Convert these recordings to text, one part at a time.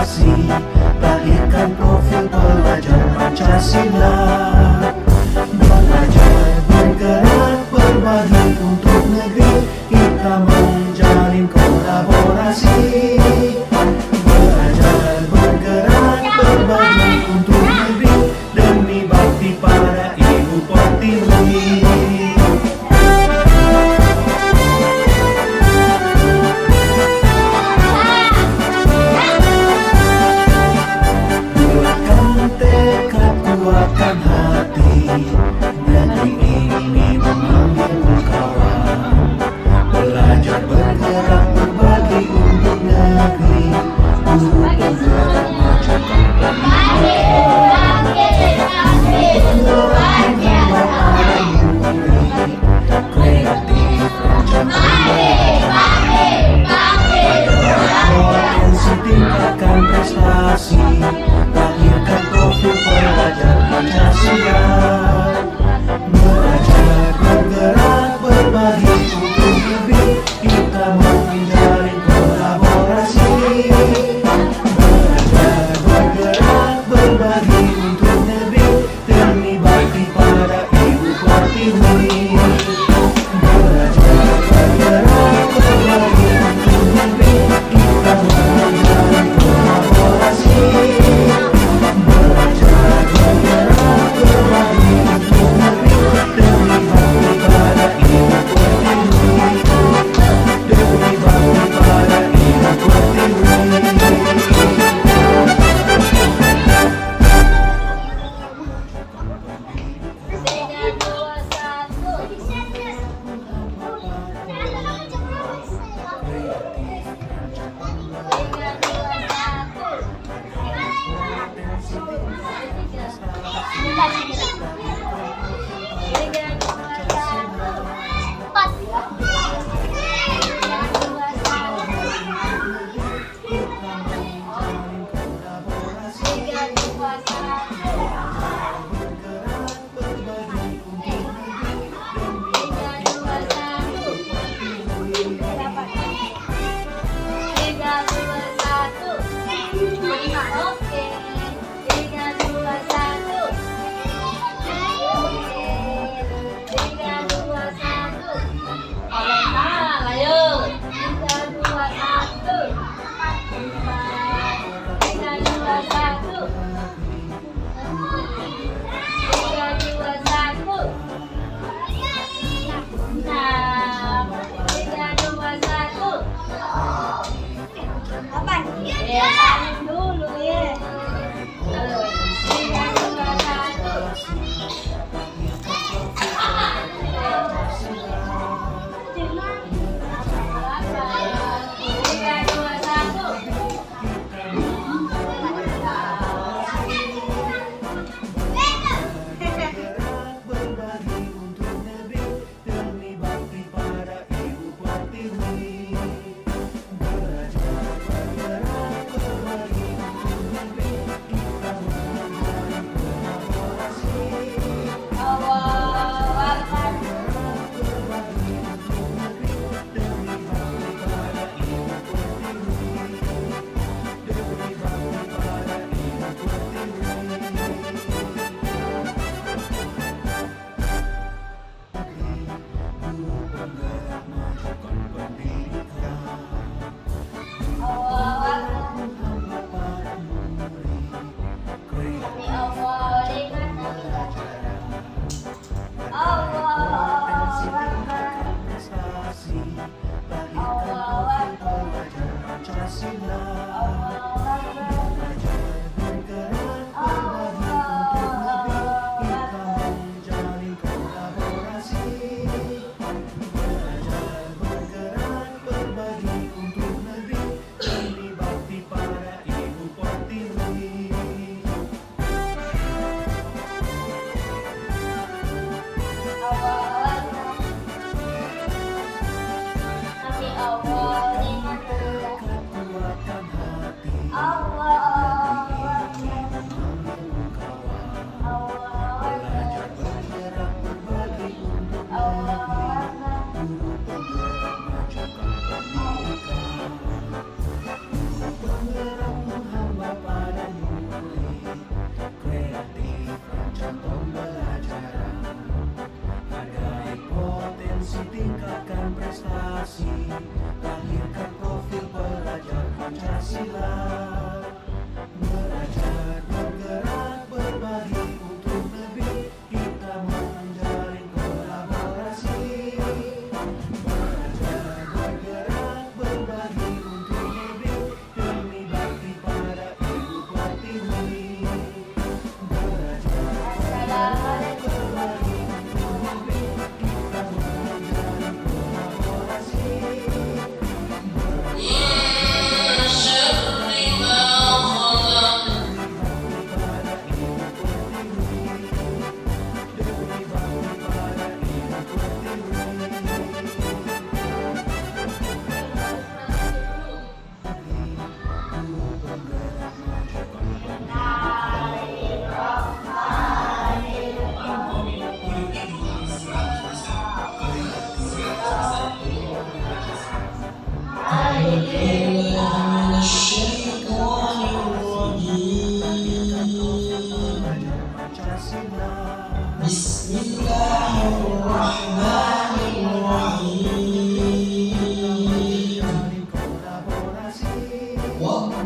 prestasi, lahirkan profil pelajar Pancasila. Belajar, bergerak, berbagi untuk negeri, kita menjalin kolaborasi. Belajar, bergerak, berbagi untuk negeri, demi bakti pada Ibu Pertiwi. Kuatkan hati, negeri ini memanggilmu kawan. Belajar, bergerak, berbagi untuk negeri, guru penggerak majukan pendidikan. Penggerak membawa para murid, kreatif rencana potensi, tingkatkan prestasi, lahirkan profil pelajar Pancasila. Belajar, bergerak, berbagi untuk negeri, kita menjalin kolaborasi. Belajar, bergerak, berbagi untuk negeri, demi bakti pada Ibu Pertiwi. Belajar, bergerak, berbagi untuk negeri, kita menjalin kolaborasi.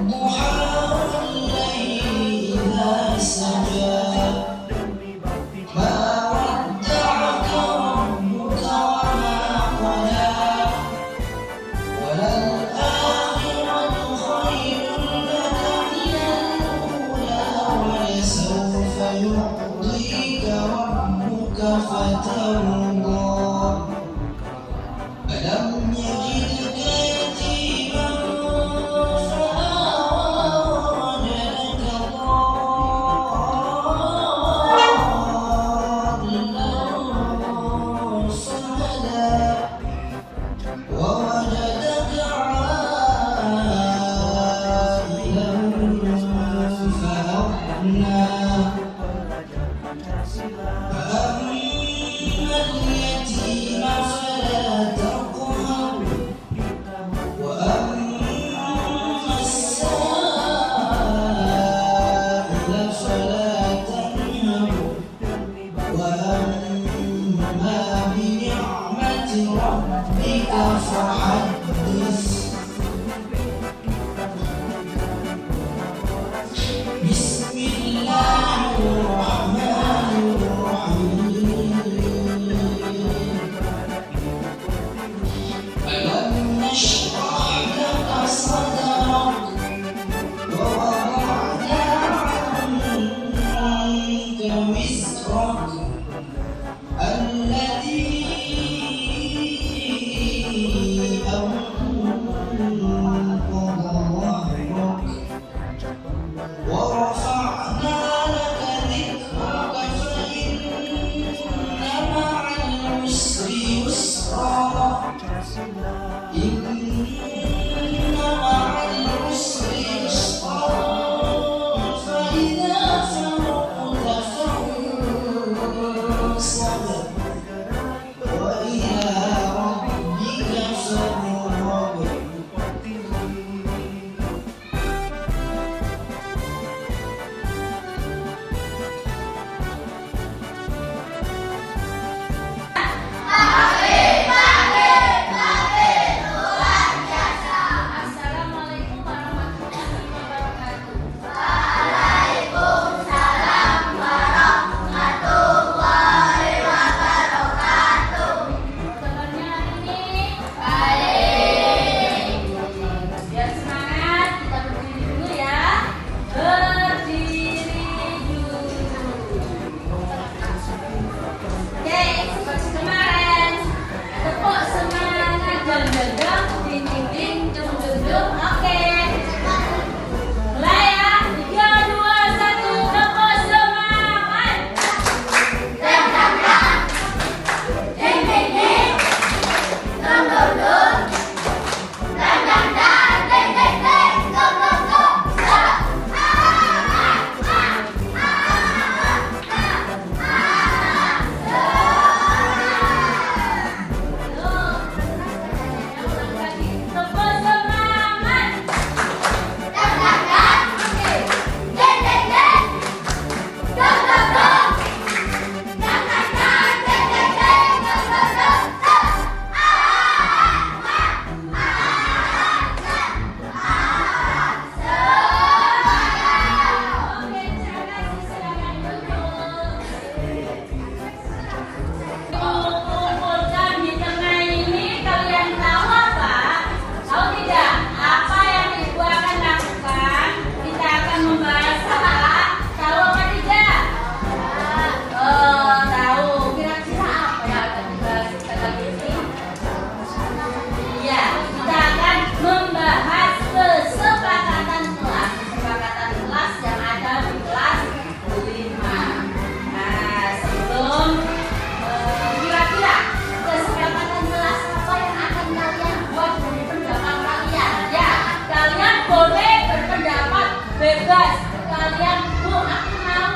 والضحى والليل إذا سجى ما ودعك ربك وما قلى وللآخرة خير لك من الأولى ولسوف يعطيك ربك فترضى ألم يجدك يتيما فآوى ووجدك ضالا فهدى ووجدك عائلا فأغنى فأما اليتيم فلا تقهر وأما السائل فلا تنهر وأما بنعمة ربك فحدث بسم الله الرحمن الرحيم ألم نشرح لك صدرك ووضعنا عنك وزرك الذي أنقض ظهرك ورفعنا لك ذكرك فإن مع العسر يسرا إن مع العسر يسرا فإذا فرغت فانصب وإلى ربك فارغب Assalamualaikum warahmatullahi wabarakatuh. Waalaikumsalam warahmatullahi wabarakatuh. Kabarnya hari ini baik. Biar semangat, kita berdiri dulu ya. Berdiri dulu. Oke, seperti kemarin. Tepuk semangat, jam jam, ding ding ding, dung dung dung. Oke. Mulai ya. 3, 2, 1, tepuk semangat. Dang dang dang. Ding ding ding. Dung dung dung. Dang dang dang. Ding ding ding. Dung dung dung. Tepuk semangat. Dang dang dang. Oke. Ding ding ding. Dung dung dung. Dang dang dang. Ding ding ding. Dung dung dung. Oke, terima kasih. Silakan duduk. Kumpulkan di tengah ini, kalian tahu apa? Tahu tidak? Apa yang ibu akan lakukan? Kita akan membahas apa? Tahu apa tidak? Tahu. Kira-kira apa yang akan dibahas kita kali ini? Iya, kita akan membahas kesepakatan kelas yang ada di kelas 5. Nah, sebelum kira-kira kesepakatan kelas apa yang akan kalian buat dari pendapat kalian? Ya, kalian boleh berpendapat bebas. Kalian, Bu, aku mau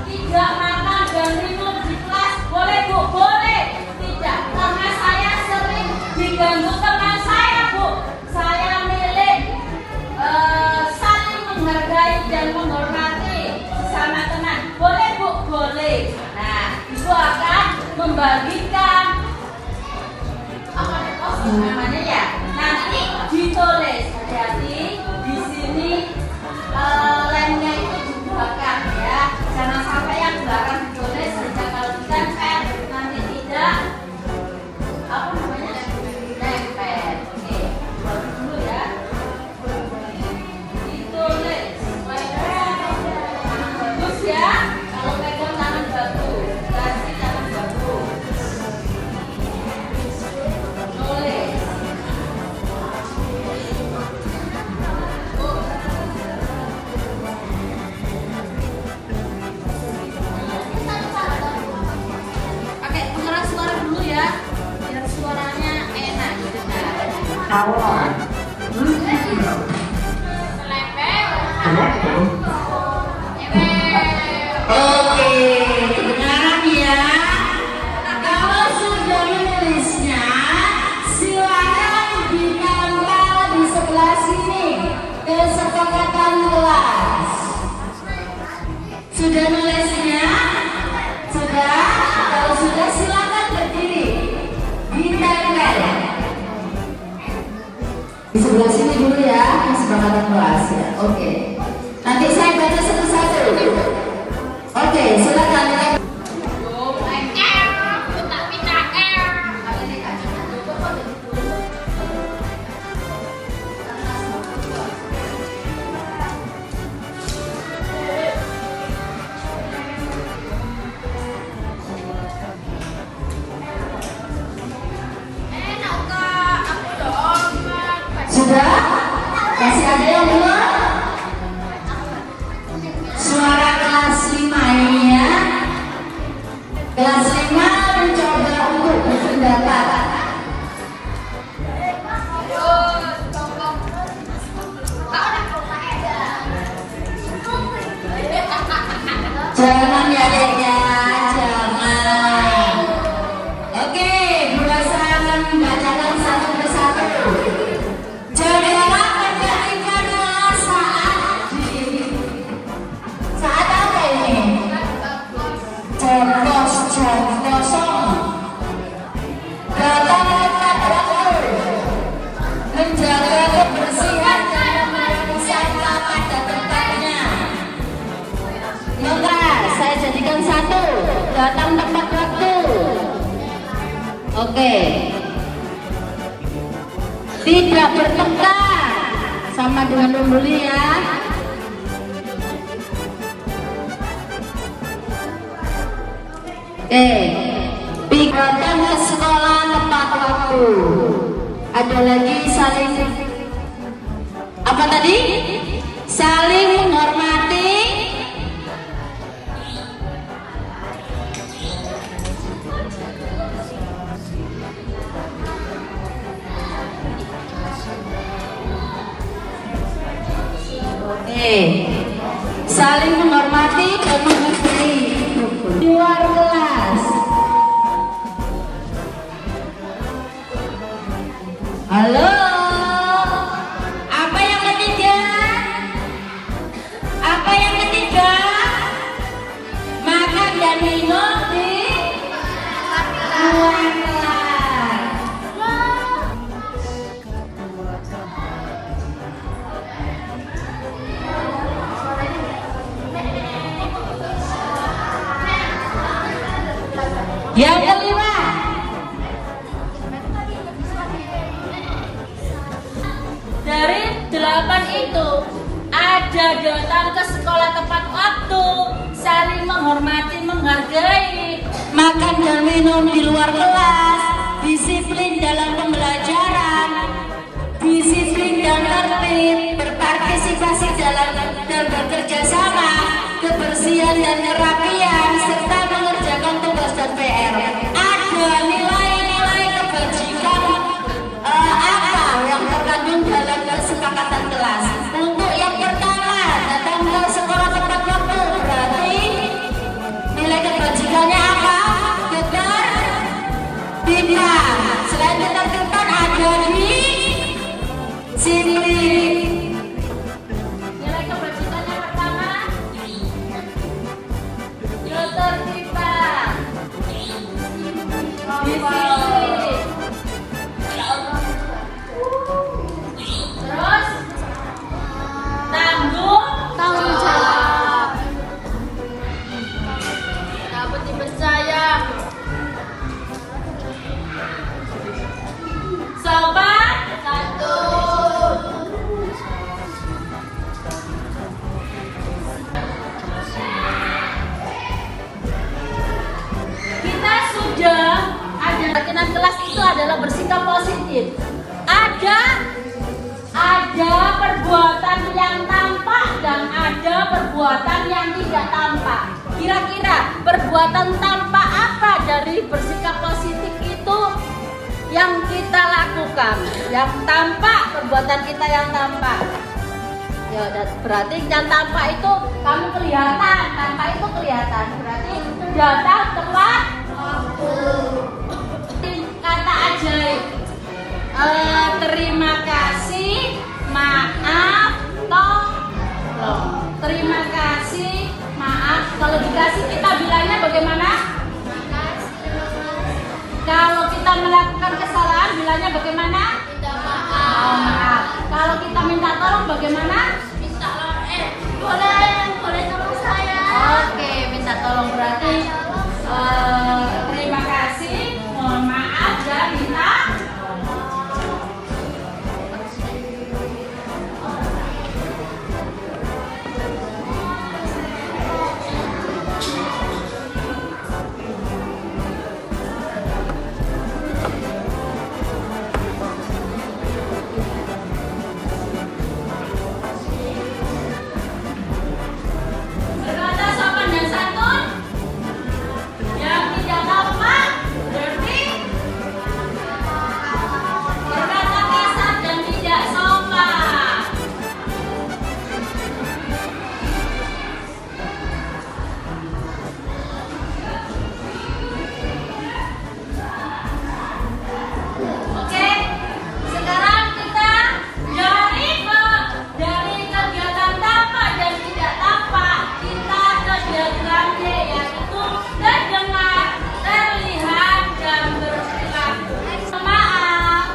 tidak makan dan minum di kelas. Boleh, Bu? Boleh. Tidak, karena saya sering diganggu teman saya, Bu. Saya milih saling menghargai dan menghormati sesama teman. Boleh, Bu? Boleh. Nah, Ibu akan membagikan apa namanya ya? Nanti ditulis, hati-hati. Oke, kebenaran ya. Kalau sudah menulisnya, silakan ditempel di sebelah sini. Kesepakatan kelas. Sudah nulisnya? Sudah? Kalau sudah silakan berdiri. Ditempel. Di sebelah sini dulu ya, kesepakatan kelas ya. Oke. Nanti saya baca satu-satu. Oke, silakan. Sudah? Masih ada yang belum? Suara kelas 5 ini ya. Kelas 5 mencoba untuk berpendapat. Jangan ya adiknya, jangan. Oke, Bu Rosa akan membacakan satu persatu. Jadilah ketika adalah saat apa ini? Jam kosong. Datang tepat waktu, menjaga kebersihan dan memeriksa tempat dan tempatnya. Maka saya jadikan satu, datang tepat waktu. Oke. Tidak bertengkar sama dengan membeli ya. Datang ke sekolah tepat waktu. Ada lagi saling apa tadi? Saling menghormati. Saling menghormati dan menghargai di luar kelas. Halo, apa yang ketiga? Apa yang ketiga? Makan dan minum di luar kelas. Yang kelima, dari 8 itu ada datang ke sekolah tepat waktu, saling menghormati, menghargai, makan dan minum di luar kelas, disiplin dalam pembelajaran, disiplin dan tertib, berpartisipasi dalam dan bekerja sama, kebersihan dan kerapian, serta mengerjakan tugas dan PR. Ada nilai-nilai kebajikan apa yang terkandung dalam kesepakatan kelas. Untuk yang pertama, datang ke sekolah tepat waktu, berarti nilai kebajikannya apa? Ketertiban. Selain ketertiban ada di sini. Nilai kebajikannya pertama, ketertiban. Terus tanggung jawab, dapat dipercaya, sopan santun. Kita sudah ada keyakinan kelas itu adalah bersikap positif. Ada perbuatan yang tampak dan ada perbuatan yang tidak tampak. Kira-kira perbuatan tampak apa dari bersikap positif itu yang kita lakukan? Yang tampak, perbuatan kita yang tampak. Ya, berarti yang tampak itu kamu kelihatan, tampak itu kelihatan. Berarti datang tepat waktu. Kata ajaib. Terima kasih, maaf, tolong. Terima kasih, maaf. Kalau dikasih kita bilangnya bagaimana? Kalau kita melakukan kesalahan bilangnya bagaimana? Minta maaf. Oh, maaf. Kalau kita minta tolong bagaimana? Minta boleh tolong saya. Oke, minta tolong berarti terima kasih, mohon maaf dan minta. Berkata sopan dan santun, yang tidak tampak berarti berkata kasar dan tidak sopan. Oke, sekarang kita dari kegiatan tampak dan tidak tampak kita ke diagram Y, yaitu terdengar, terlihat dan berperilaku. Maaf,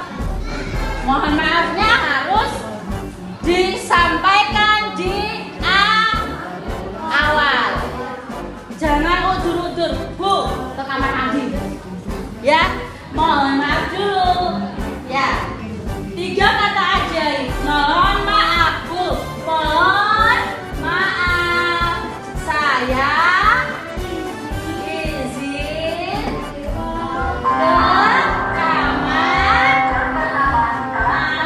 mohon maafnya harus disampaikan di awal. Jangan udur-udur, Bu, ke kamar mandi. Ya, mohon maaf dulu. Ya, 3 kata ajaib. Mohon maaf, Bu. Mohon maaf. Saya izin ke kamar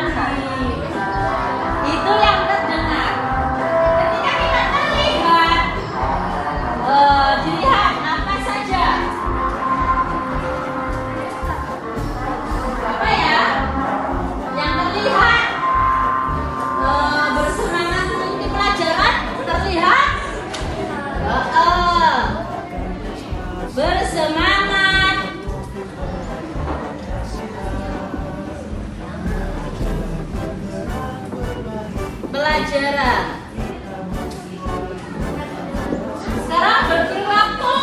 mandi. Itu yang terdengar. Ketika kita terlihat, dilihat apa saja. Apa ya? Yang terlihat bersemangat mengikuti pelajaran, terlihat bersemangat. Pelajaran. Sekarang berperilaku.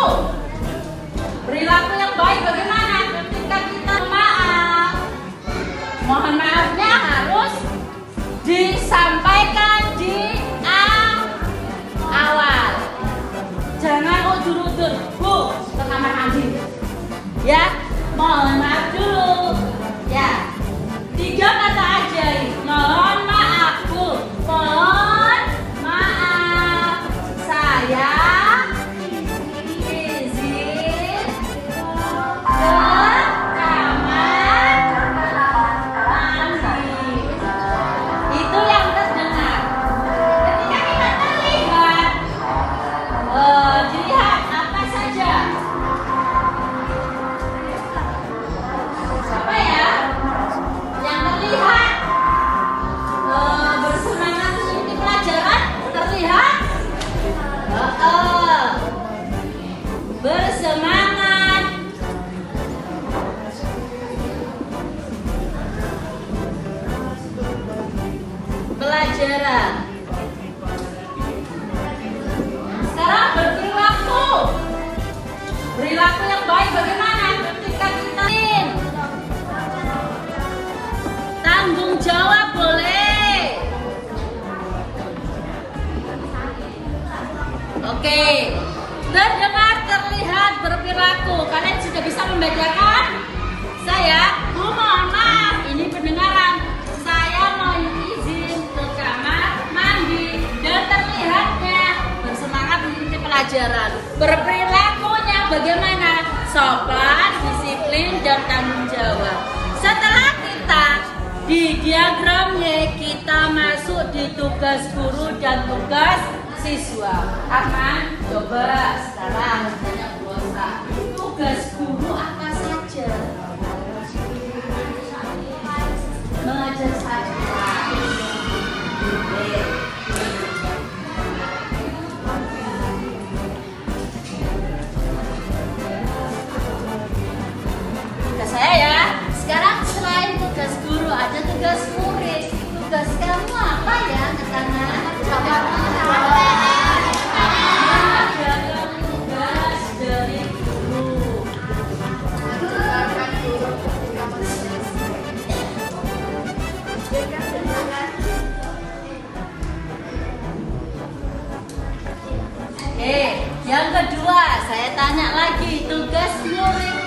Perilaku yang baik bagaimana? Ketika kita maaf, mohon maafnya harus disampaikan di awal. Jangan udur-udur, Bu, ke kamar mandi. Ya, mohon maaf dulu. Ya, 3 kata ajaib. Mohon maaf, Bu. Mohon maaf. Saya izin ke kamar mandi. Itu yang terdengar. Ketika kita terlihat, dilihat apa saja. Apa ya? Yang terlihat bersemangat mengikuti pelajaran, terlihat bersemangat. Pelajaran. Sekarang berperilaku. Perilaku yang baik bagaimana? Ketika kita tanggung jawab boleh. Oke. Terdengar, terlihat, berperilaku. Kalian sudah bisa membedakan? Saya, Bu, mohon maaf. Ini pendengaran. Saya mau izin ke kamar mandi dan terlihatnya bersemangat mengikuti pelajaran. Berperilakunya bagaimana? Sopan, disiplin, dan tanggung jawab. Setelah kita di diagram Y, kita masuk di tugas guru dan tugas siswa. Aman? Coba sekarang tanya Bu Rosa. Tugas guru apa saja? Mengajar saja. Oke. Tugasmu apa ya ke sana? Jaga tugas dari guru. Yang kedua, saya tanya lagi, tugas murid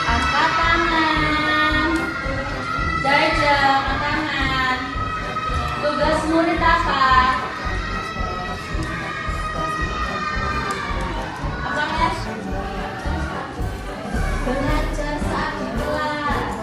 angkat tangan. Jaja, angkat tangan. Tugas murid apa? Apa Mas? Belajar saat di kelas.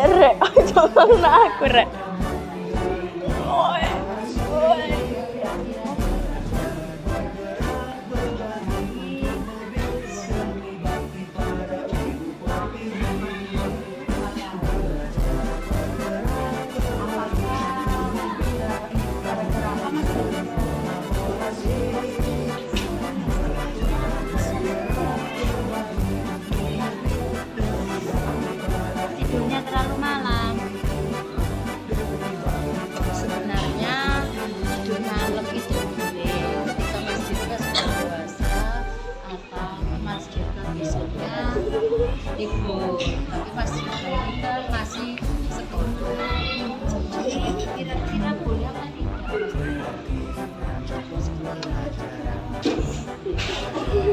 Rek, jangan aku rek. Tidurnya terlalu malam. Sebenarnya tidur malam itu boleh ketika Mas Dirga sudah dewasa atau Mas Dirga besoknya libur. Tapi Mas Dirga ini kan masih sekolah. Jadi kira-kira boleh apa tidak?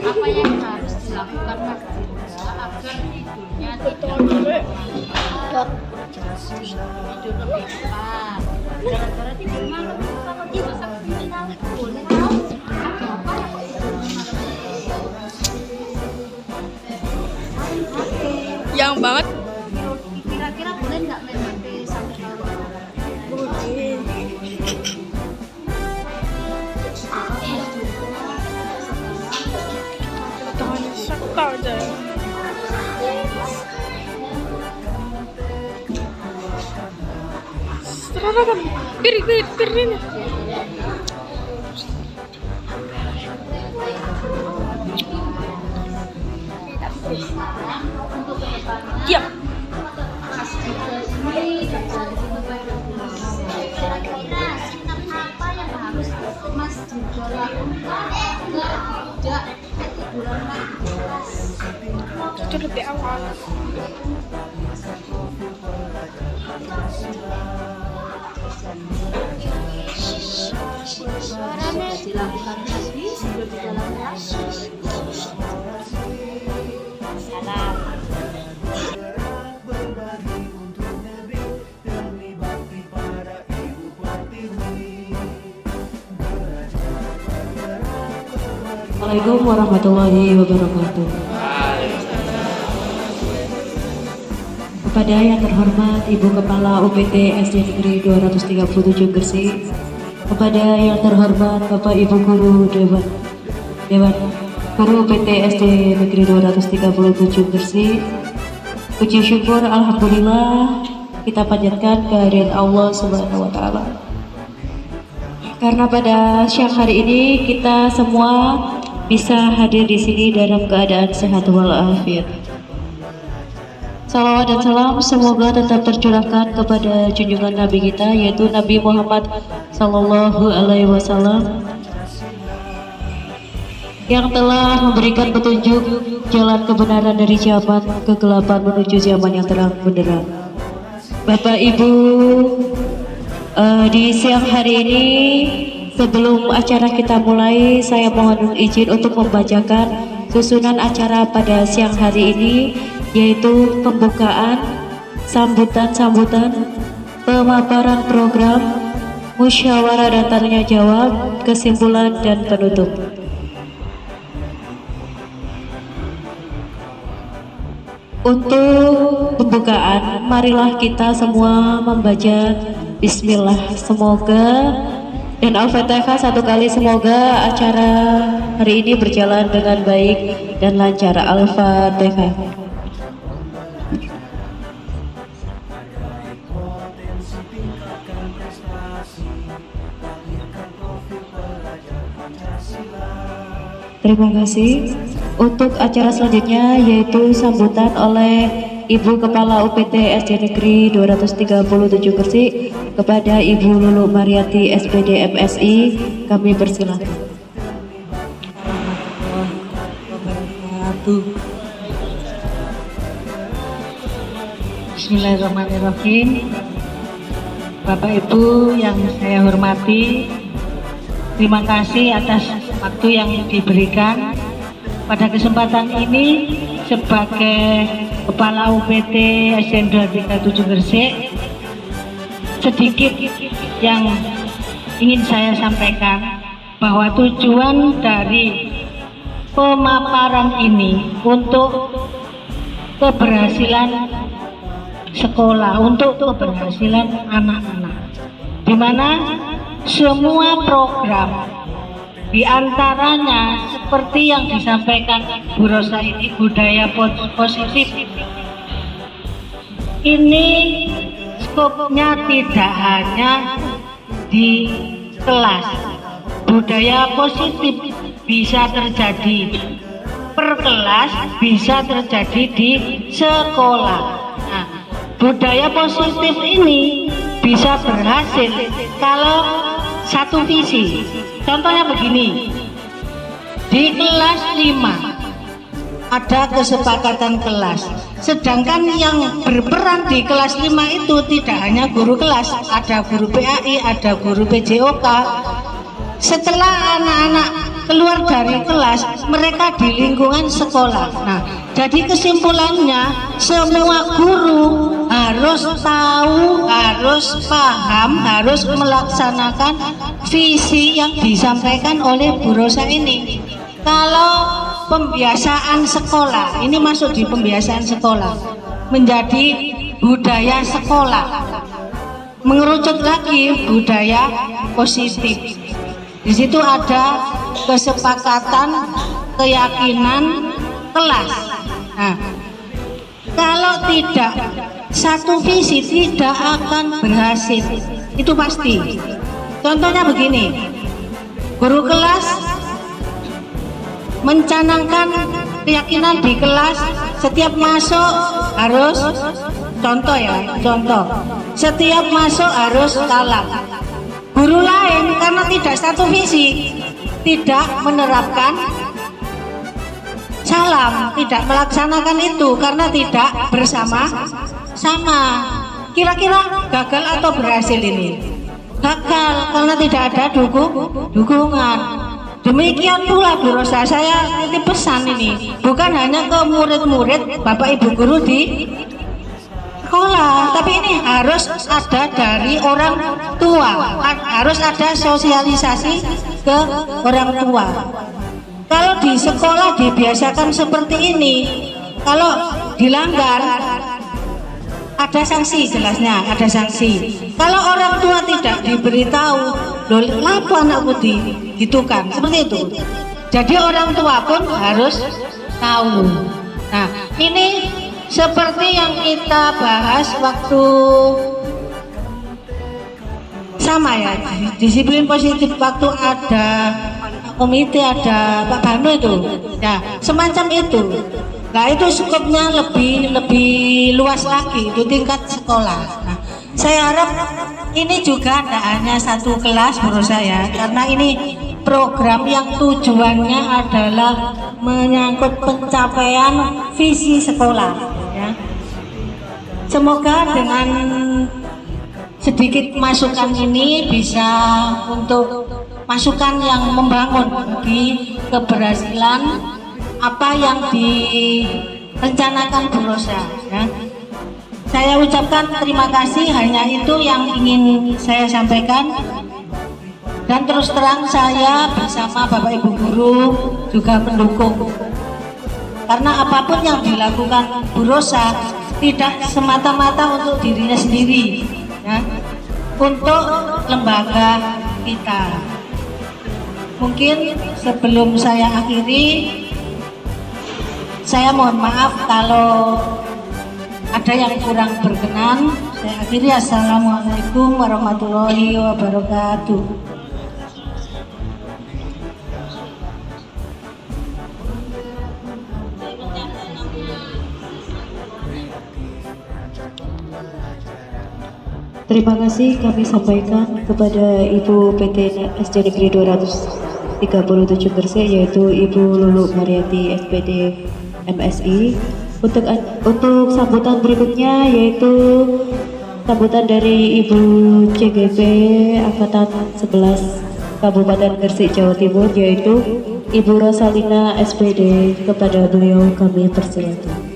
Apa yang harus dilakukan Mas Dirga agar tidurnya tidak tidur lebih cepat? Gara-gara tidur malam itu kalau tidak sampai final boleh tahu ada apa ya kok tidur malam? Yang banget. Kira-kira boleh nggak main HP sampai malam? Tangannya sakit aja. Sekarang kan piring. Untuk kedepannya Iya. Mas Dirga ini kira-kira sikap apa yang harus Mas Dirga lakukan agar tidak ketiduran lagi? Tidur lebih awal. Suaranya dilakukan lagi tidur di dalam kelas. Salam. berbagi untuk negeri demi bakti para ibu pertiwi. Assalamualaikum warahmatullahi wabarakatuh. Kepada yang terhormat Ibu Kepala UPT SD Negeri 237 Gresik, kepada yang terhormat Bapak Ibu Guru Dewan Guru UPT SD Negeri 237 Gresik, puji syukur alhamdulillah kita panjatkan kehadirat Allah Subhanahu wa taala. Karena pada siang hari ini kita semua bisa hadir di sini dalam keadaan sehat walafiat. Salawat dan salam semoga tetap tercurahkan kepada junjungan Nabi kita, yaitu Nabi Muhammad Sallallahu Alaihi Wasallam, yang telah memberikan petunjuk jalan kebenaran dari zaman kegelapan menuju zaman yang terang benderang. Bapak Ibu, di siang hari ini sebelum acara kita mulai, saya mohon izin untuk membacakan susunan acara pada siang hari ini, yaitu pembukaan, sambutan, pemaparan program, musyawarah dan tanya jawab, kesimpulan dan penutup. Untuk pembukaan, marilah kita semua membaca Bismillah. Semoga Dan Al-Fatihah satu kali, semoga acara hari ini berjalan dengan baik dan lancar. Al-Fatihah. Potensi tingkatkan prestasi, lahirkan profil pelajar Pancasila. Terima kasih. Untuk acara selanjutnya yaitu sambutan oleh Ibu Kepala UPT SD Negeri 237 Gresik kepada Ibu Lulu Mariati SPD MSI. Kami persilakan. Bismillahirrahmanirrahim. Bapak Ibu yang saya hormati, terima kasih atas waktu yang diberikan. Pada kesempatan ini sebagai Kepala UPT SDN 237 Gresik, sedikit yang ingin saya sampaikan bahwa tujuan dari pemaparan ini untuk keberhasilan sekolah, untuk keberhasilan anak-anak, di mana semua program diantaranya seperti yang disampaikan Bu Rosa ini, budaya positif ini skopnya tidak hanya di kelas. Budaya positif bisa terjadi per kelas, bisa terjadi di sekolah. Nah, budaya positif ini bisa berhasil kalau satu visi. Contohnya begini, di kelas 5 ada kesepakatan kelas, sedangkan yang berperan di kelas 5 itu tidak hanya guru kelas, ada guru PAI, ada guru PJOK. Setelah anak-anak keluar dari kelas, mereka di lingkungan sekolah. Nah, jadi kesimpulannya semua guru harus tahu, harus paham, harus melaksanakan visi yang disampaikan oleh Bu Rosa ini. Kalau pembiasaan sekolah, ini masuk di pembiasaan sekolah, menjadi budaya sekolah, mengerucut lagi budaya positif. Di situ ada kesepakatan, keyakinan, kelas. Nah, kalau tidak satu visi tidak akan berhasil, itu pasti. Contohnya begini, guru kelas mencanangkan keyakinan di kelas, setiap masuk harus, contoh ya, contoh, setiap masuk harus salam. Guru lain karena tidak satu visi, tidak menerapkan salam, tidak melaksanakan itu karena tidak bersama-sama. Kira-kira gagal atau berhasil ini? Gagal karena tidak ada dukungan. Demikian pula Bu Rosa, saya titip pesan ini bukan hanya ke murid-murid, Bapak Ibu guru di sekolah, tapi ini harus ada dari orang tua, harus ada sosialisasi ke orang tua. Kalau di sekolah dibiasakan seperti ini, kalau dilanggar ada sanksi, jelasnya ada sanksi. Kalau orang tua tidak diberitahu, loh apa anakku digitukan, seperti itu. Jadi orang tua pun harus tahu. Nah, ini seperti yang kita bahas waktu sama ya, disiplin positif, waktu ada komite, ada Pak Banu itu, ya semacam itu. Nah itu skopnya lebih luas lagi, itu tingkat sekolah. Nah, saya harap ini juga tidak hanya satu kelas menurut saya, karena ini program yang tujuannya adalah menyangkut pencapaian visi sekolah. Ya. Semoga dengan sedikit masukan ini bisa untuk masukan yang membangun bagi keberhasilan apa yang direncanakan Bu Rosa. Ya. Saya ucapkan terima kasih, hanya itu yang ingin saya sampaikan. Dan terus terang saya bersama Bapak Ibu guru juga mendukung. Karena apapun yang dilakukan Bu Rosa tidak semata-mata untuk dirinya sendiri, ya. Untuk lembaga kita. Mungkin sebelum saya akhiri, saya mohon maaf kalau ada yang kurang berkenan. Saya akhiri, assalamualaikum warahmatullahi wabarakatuh. Terima kasih kami sampaikan kepada Ibu PT SD Negeri 237 Gresik, yaitu Ibu Lulu Mariati SPD MSI. Untuk sambutan berikutnya yaitu sambutan dari Ibu CGP Angkatan 11 Kabupaten Gresik Jawa Timur, yaitu Ibu Rosalina SPD. Kepada beliau kami persilakan.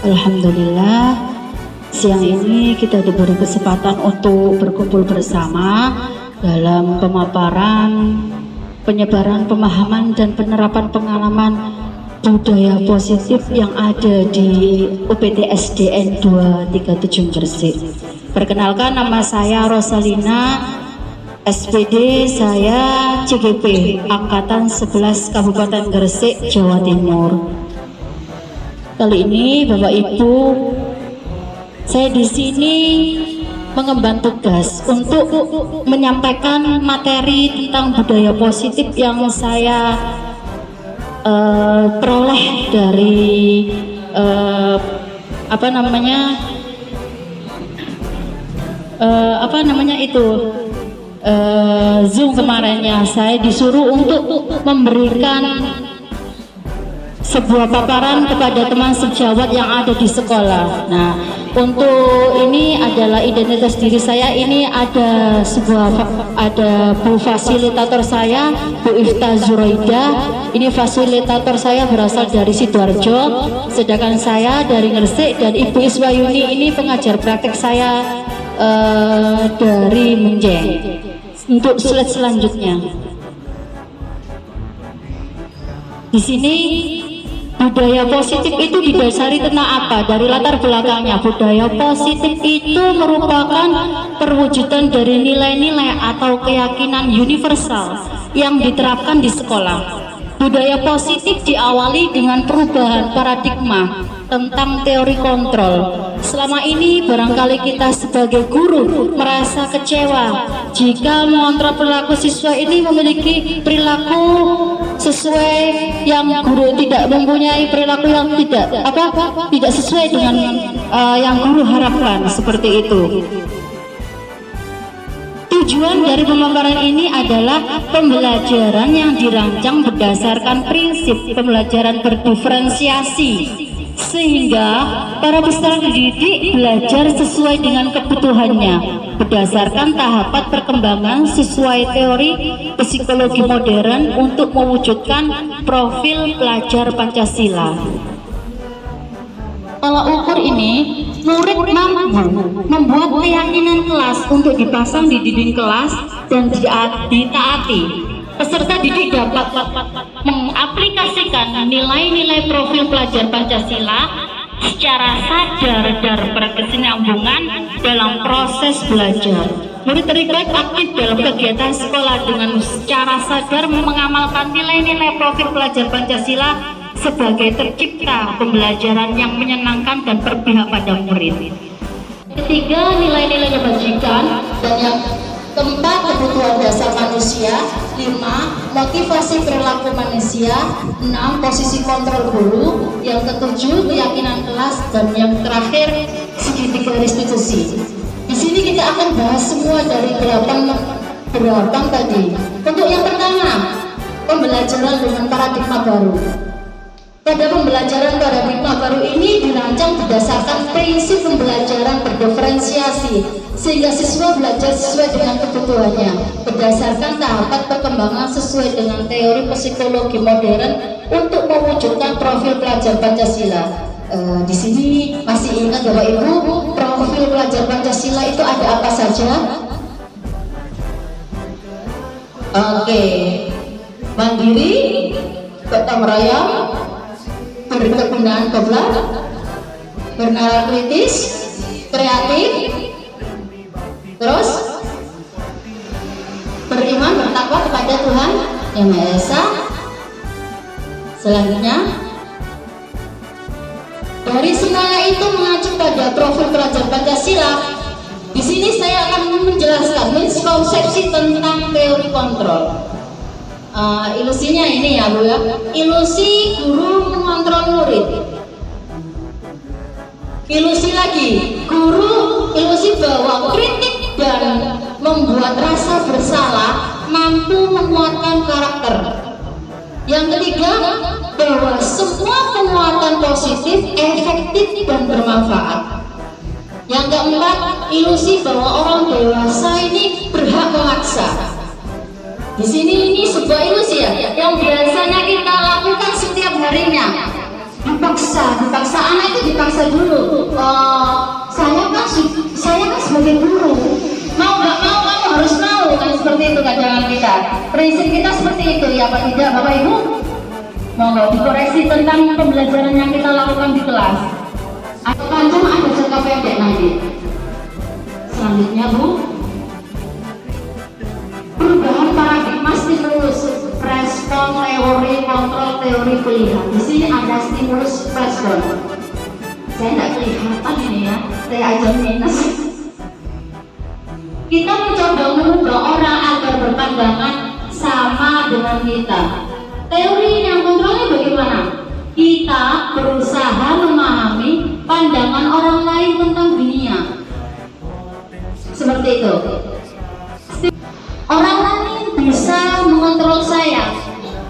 Alhamdulillah, siang ini kita diberi kesempatan untuk berkumpul bersama dalam pemaparan, penyebaran pemahaman dan penerapan pengalaman budaya positif yang ada di UPT SDN 237 Gresik. Perkenalkan, nama saya Rosalina SPD, saya CGP Angkatan 11 Kabupaten Gresik, Jawa Timur. Kali ini Bapak Ibu, saya di sini mengemban tugas untuk menyampaikan materi tentang budaya positif yang saya peroleh dari Zoom kemarinnya. Saya disuruh untuk memberikan sebuah paparan kepada teman sejawat yang ada di sekolah. Nah, untuk ini adalah identitas diri saya. Ini ada Bu fasilitator saya, Bu Ifta Zuraida. Ini fasilitator saya berasal dari Sidoarjo, sedangkan saya dari Gresik, dan Ibu Iswayuni ini pengajar praktek saya dari Menjeng. Untuk slide selanjutnya, di sini budaya positif itu didasari tentang apa? Dari latar belakangnya, budaya positif itu merupakan perwujudan dari nilai-nilai atau keyakinan universal yang diterapkan di sekolah. Budaya positif diawali dengan perubahan paradigma tentang teori kontrol. Selama ini barangkali kita sebagai guru merasa kecewa jika mengontrol perilaku siswa ini memiliki perilaku sesuai yang guru tidak mempunyai perilaku yang tidak sesuai dengan yang guru harapkan, seperti itu. Tujuan dari pemaparan ini adalah pembelajaran yang dirancang berdasarkan prinsip pembelajaran berdiferensiasi, sehingga para peserta didik belajar sesuai dengan kebutuhannya berdasarkan tahapan perkembangan sesuai teori psikologi modern untuk mewujudkan profil pelajar Pancasila. Tolak ukur ini, murid mampu membuat keyakinan kelas untuk dipasang di dinding kelas dan ditaati. Peserta didik dapat mengaplikasikan nilai-nilai profil pelajar Pancasila secara sadar dan berkesinambungan dalam proses belajar. Murid terlibat aktif dalam kegiatan sekolah dengan secara sadar mengamalkan nilai-nilai profil pelajar Pancasila sebagai tercipta pembelajaran yang menyenangkan dan berpihak pada murid. Ketiga, nilai-nilai kebajikan, dan yang keempat, kebutuhan dasar manusia. 5, motivasi perilaku manusia. 6, posisi kontrol guru. Yang ketujuh, keyakinan kelas, dan yang terakhir, segitiga restitusi. Di sini kita akan bahas semua dari berapa tadi. Untuk yang pertama, pembelajaran dengan paradigma baru. Pada pembelajaran paradigma baru ini dirancang berdasarkan prinsip pembelajaran berdiferensiasi, sehingga siswa belajar sesuai dengan kebutuhannya berdasarkan tahapan perkembangan sesuai dengan teori psikologi modern untuk mewujudkan profil pelajar Pancasila. Di sini masih ingat Bapak Ibu, profil pelajar Pancasila itu ada apa saja? Oke, mandiri, gotong royong, berkegunaan kebelak, bernalar kritis, kreatif, terus beriman bertakwa kepada Tuhan Yang Maha Esa. Selanjutnya, dari semuanya itu mengacu pada profil kerajaan Pancasila. Di sini saya akan menjelaskan miskonsepsi tentang teori kontrol. Ilusinya ini ya Bu ya, ilusi guru mengontrol murid. Ilusi lagi, guru ilusi bahwa kritik dan membuat rasa bersalah mampu menguatkan karakter. Yang ketiga, bahwa semua penguatan positif efektif dan bermanfaat. Yang keempat, ilusi bahwa orang dewasa ini berhak memaksa. Di sini ini sebuah ilusi ya, yang biasanya kita lakukan setiap harinya. Dipaksa anak itu dipaksa dulu. Saya kan sebagai guru, mau nggak mau kamu harus mau, kan seperti itu kadang kita. Prinsip kita seperti itu ya Pak tidak Bapak Ibu? Mau dikoreksi tentang pembelajaran yang kita lakukan di kelas. Atau panjang ada jangka pendek nanti. Selanjutnya Bu, perubahan paradigma stimulus respon teori kontrol teori pilihan. Di sini ada stimulus respon. Saya tidak kelihatan ini ya, saya aja minus. Kita mencoba mengubah orang agar berpandangan sama dengan kita. Teori yang kontrolnya bagaimana? Kita berusaha memahami pandangan orang lain tentang dunia. Seperti itu. Orang lain bisa mengontrol saya,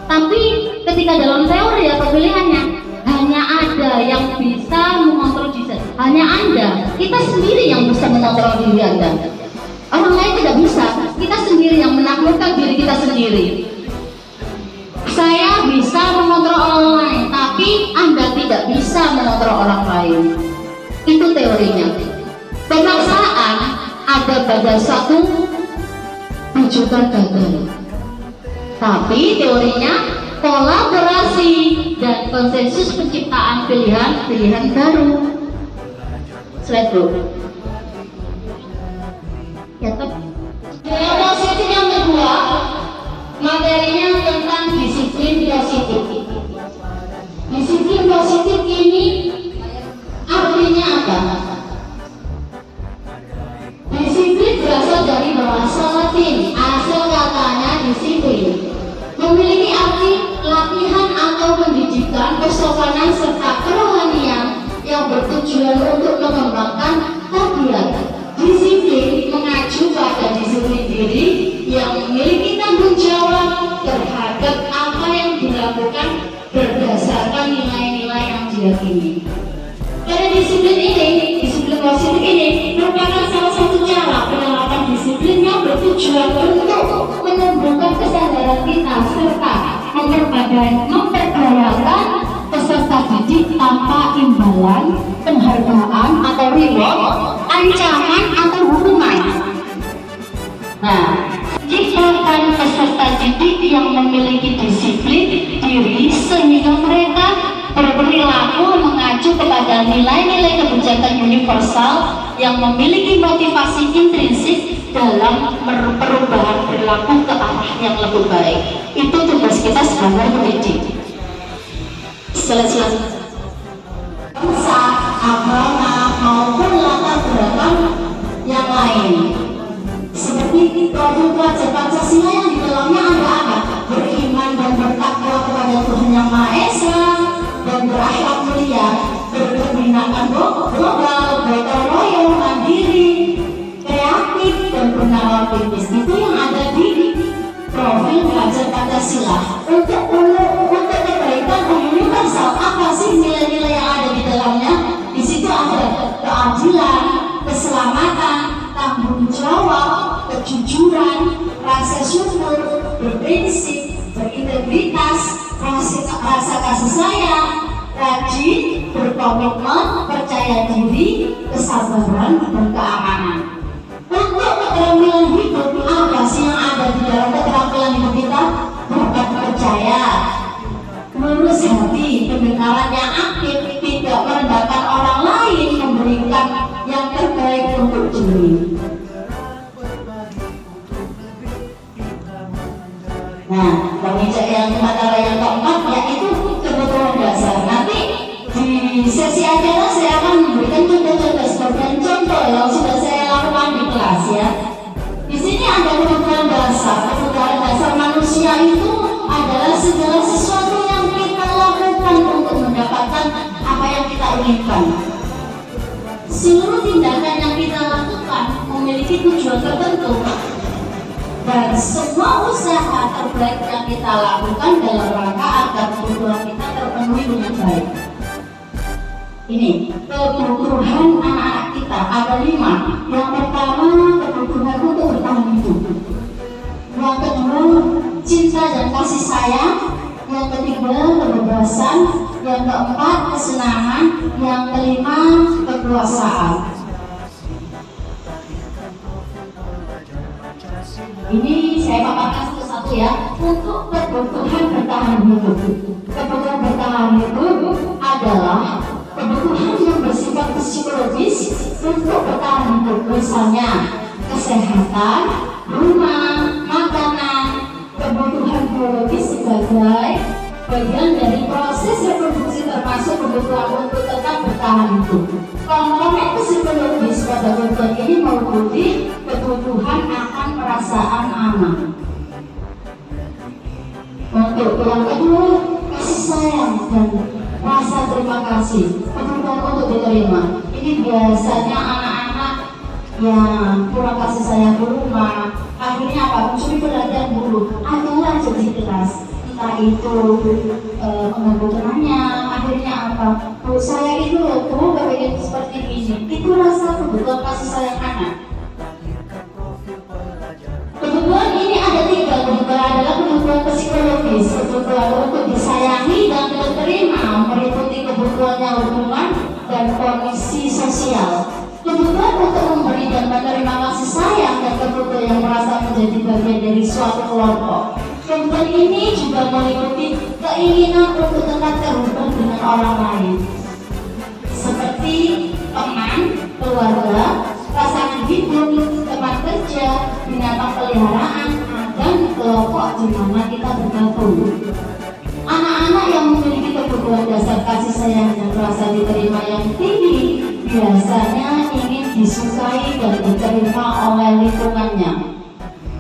tapi ketika dalam teori atau pilihannya hanya ada yang bisa mengontrol diri saya. Hanya Anda, kita sendiri yang bisa mengontrol diri Anda. Orang lain tidak bisa, kita sendiri yang menaklukkan diri kita sendiri. Saya bisa mengontrol orang lain, tapi Anda tidak bisa mengontrol orang lain. Itu teorinya. Pemaksaan ada pada satu tujuan gagal. Tapi teorinya kolaborasi dan konsensus penciptaan pilihan baru. Slide Bu. Ya toh. Yang positif yang kedua, materinya tentang disiplin positif. Disiplin positif ini artinya apa? Disiplin berasal dari bahasa Latin, asal katanya disiplin. Memiliki arti latihan atau pendidikan, kesopanan serta kerohanian yang bertujuan untuk mengembangkan tabiat. Disiplin mengacu pada disiplin diri yang memiliki tanggung jawab terhadap apa yang dilakukan berdasarkan nilai-nilai yang diyakini. Karena disiplin ini, disiplin positif ini merupakan salah satu cara penerapan disiplin yang bertujuan untuk menumbuhkan kesadaran kita serta memperdayakan peserta didik tanpa imbalan, penghargaan atau reward, ancaman atau hukuman. Nah, ciptakan peserta didik yang memiliki disiplin diri sehingga mereka berperilaku mengacu kepada nilai-nilai kebijakan universal yang memiliki motivasi intrinsik dalam perubahan perilaku ke arah yang lebih baik. Itu tugas kita sebagai pendidik. Selesai. Bangsa, agama maupun latar belakang yang lain. Seperti profil pelajar Pancasila yang di dalamnya ada apa? Beriman dan bertakwa kepada Tuhan Yang Maha Esa dan berakhlak mulia, berkebinekaan global, gotong royong, mandiri, kreatif dan bernalar kritis. Itu yang ada di profil pelajar Pancasila. Untuk kebaikan universal, apa sih nilai-nilai yang ada di dalamnya? Di situ ada keadilan, keselamatan, tanggung jawab, kejujuran, rasa syukur, berprinsip, berintegritas, rasa kasih sayang, rajin, berkomitmen, percaya diri, kesabaran, dan keamanan. Untuk keterampilan hidup, apa sih yang ada di dalam keterampilan hidup kita? Dapat percaya, lurus hati, pendengaran yang aktif, tidak merendahkan orang lain, memberikan yang terbaik menginjak yang materi yang keempat yaitu kebutuhan dasar. Nanti di sesi acara saya akan memberikan contoh-contoh sebagian contoh yang sudah saya lakukan di kelas ya. Di sini ada kebutuhan dasar. Kebutuhan dasar manusia itu adalah segala sesuatu yang kita lakukan untuk mendapatkan apa yang kita inginkan. Seluruh tindakan yang kita lakukan memiliki tujuan tertentu, dan semua usaha terbaik yang kita lakukan dalam rangka agar kebutuhan kita terpenuhi dengan baik. Ini kebutuhan anak-anak kita ada 5. Yang pertama, kebutuhan untuk bertahan hidup. Yang kedua, cinta dan kasih sayang. Yang ketiga, kebebasan. Yang keempat, kesenangan. Yang kelima, kekuasaan. Ini saya paparkan satu-satu ya. Untuk kebutuhan bertahan hidup. Kebutuhan bertahan hidup adalah kebutuhan yang bersifat psikologis untuk bertahan hidup. Misalnya kesehatan, rumah, makanan. Kebutuhan biologis sebagai bagian dari proses reproduksi termasuk kebutuhan untuk tetap bertahan hidup. Komponen psikologis pada kebutuhan ini meliputi kebutuhan akan perasaan aman. Untuk yang kedua, kasih sayang dan rasa terima kasih, kebutuhan untuk diterima. Ini biasanya anak-anak yang kurang kasih sayang di rumah, akhirnya apa? Mencuri perhatian guru, adalah jadi keras. Entah itu mengganggu temannya, akhirnya apa? Bu, saya itu kamu gak pengen seperti ini. Itu rasa kebutuhan kasih sayang anak. Kebutuhan ini ada 3. Kebutuhan adalah kebutuhan psikologis, kebutuhan untuk disayangi dan diterima, meliputi kebutuhannya hubungan dan kondisi sosial. Kebutuhan untuk memberi dan menerima kasih sayang dan kebutuhan yang merasa menjadi bagian dari suatu kelompok. Kebutuhan ini juga meliputi keinginan untuk tetap terhubung dengan orang lain, seperti teman, keluarga, pasangan hidup, teman kerja, binatang peliharaan, dan kelompok di mana kita bergabung. Anak-anak yang memiliki kebutuhan dasar kasih sayang dan rasa diterima yang tinggi biasanya ingin disukai dan diterima oleh lingkungannya.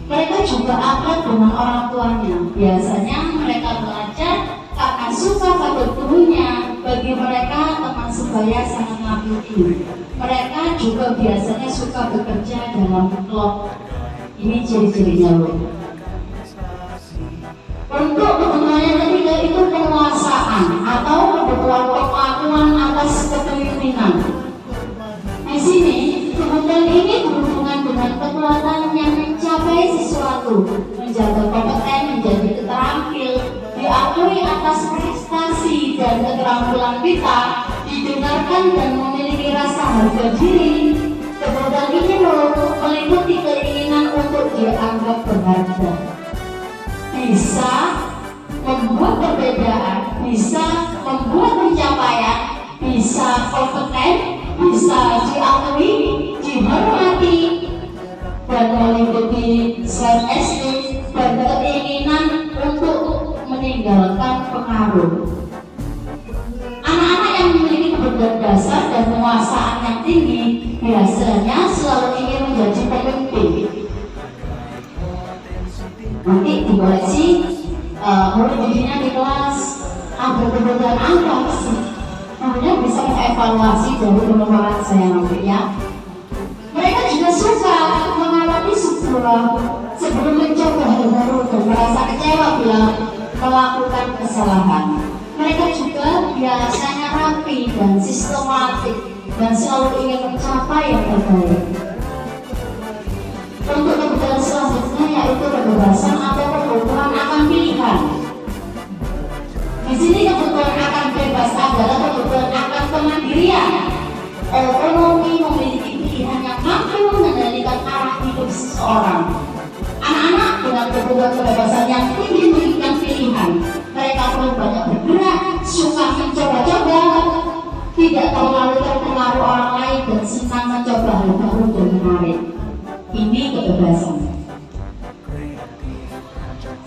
Mereka juga akrab dengan orang tuanya. Biasanya mereka belajar karena suka pada gurunya. Bagi mereka teman sebaya sangat mengabdi. Mereka juga biasanya suka bekerja dalam kelompok. Ini ciri-cirinya loh. Untuk kebutuhan yang ketiga itu penguasaan atau kebutuhan pengakuan atas kepemimpinan. Di sini kebutuhan ini berhubungan dengan kekuatan yang mencapai sesuatu, menjaga kompeten, menjadi keterampil, diakui atas prestasi dan keterampilan kita, didengarkan dan memiliki rasa harga diri. Kebutuhan ini meliputi keinginan untuk dianggap berharga, bisa membuat perbedaan, bisa membuat pencapaian, bisa kompeten, bisa diakui, dihormati, dan meliputi self-esteem dan keinginan untuk meninggalkan pengaruh. Anak-anak yang memiliki kebutuhan dasar dan penguasaan yang tinggi biasanya selalu ingin menjadi pemimpin. Nanti dikoleksi murid didinya di kelas ada kebutuhan apa sih? Kemudian bisa mengevaluasi dari pengeluaran saya nanti ya. Mereka juga suka mengalami sebuah sebelum mencoba hal baru dan merasa kecewa bila melakukan kesalahan. Mereka juga biasanya rapi dan sistematik dan selalu ingin mencapai yang terbaik. Untuk kebutuhan selanjutnya yaitu kebebasan atau kebutuhan akan pilihan. Di sini kebutuhan akan bebas adalah kebutuhan akan kemandirian. Otonomi memiliki pilihan yang mampu mengendalikan arah hidup seseorang. Anak-anak dengan kebutuhan kebebasan yang tinggi memiliki pilihan. Mereka perlu banyak bergerak, suka mencoba-coba, tidak terlalu terpengaruh orang lain dan senang mencoba hal baru dan menarik. Ini kebebasan.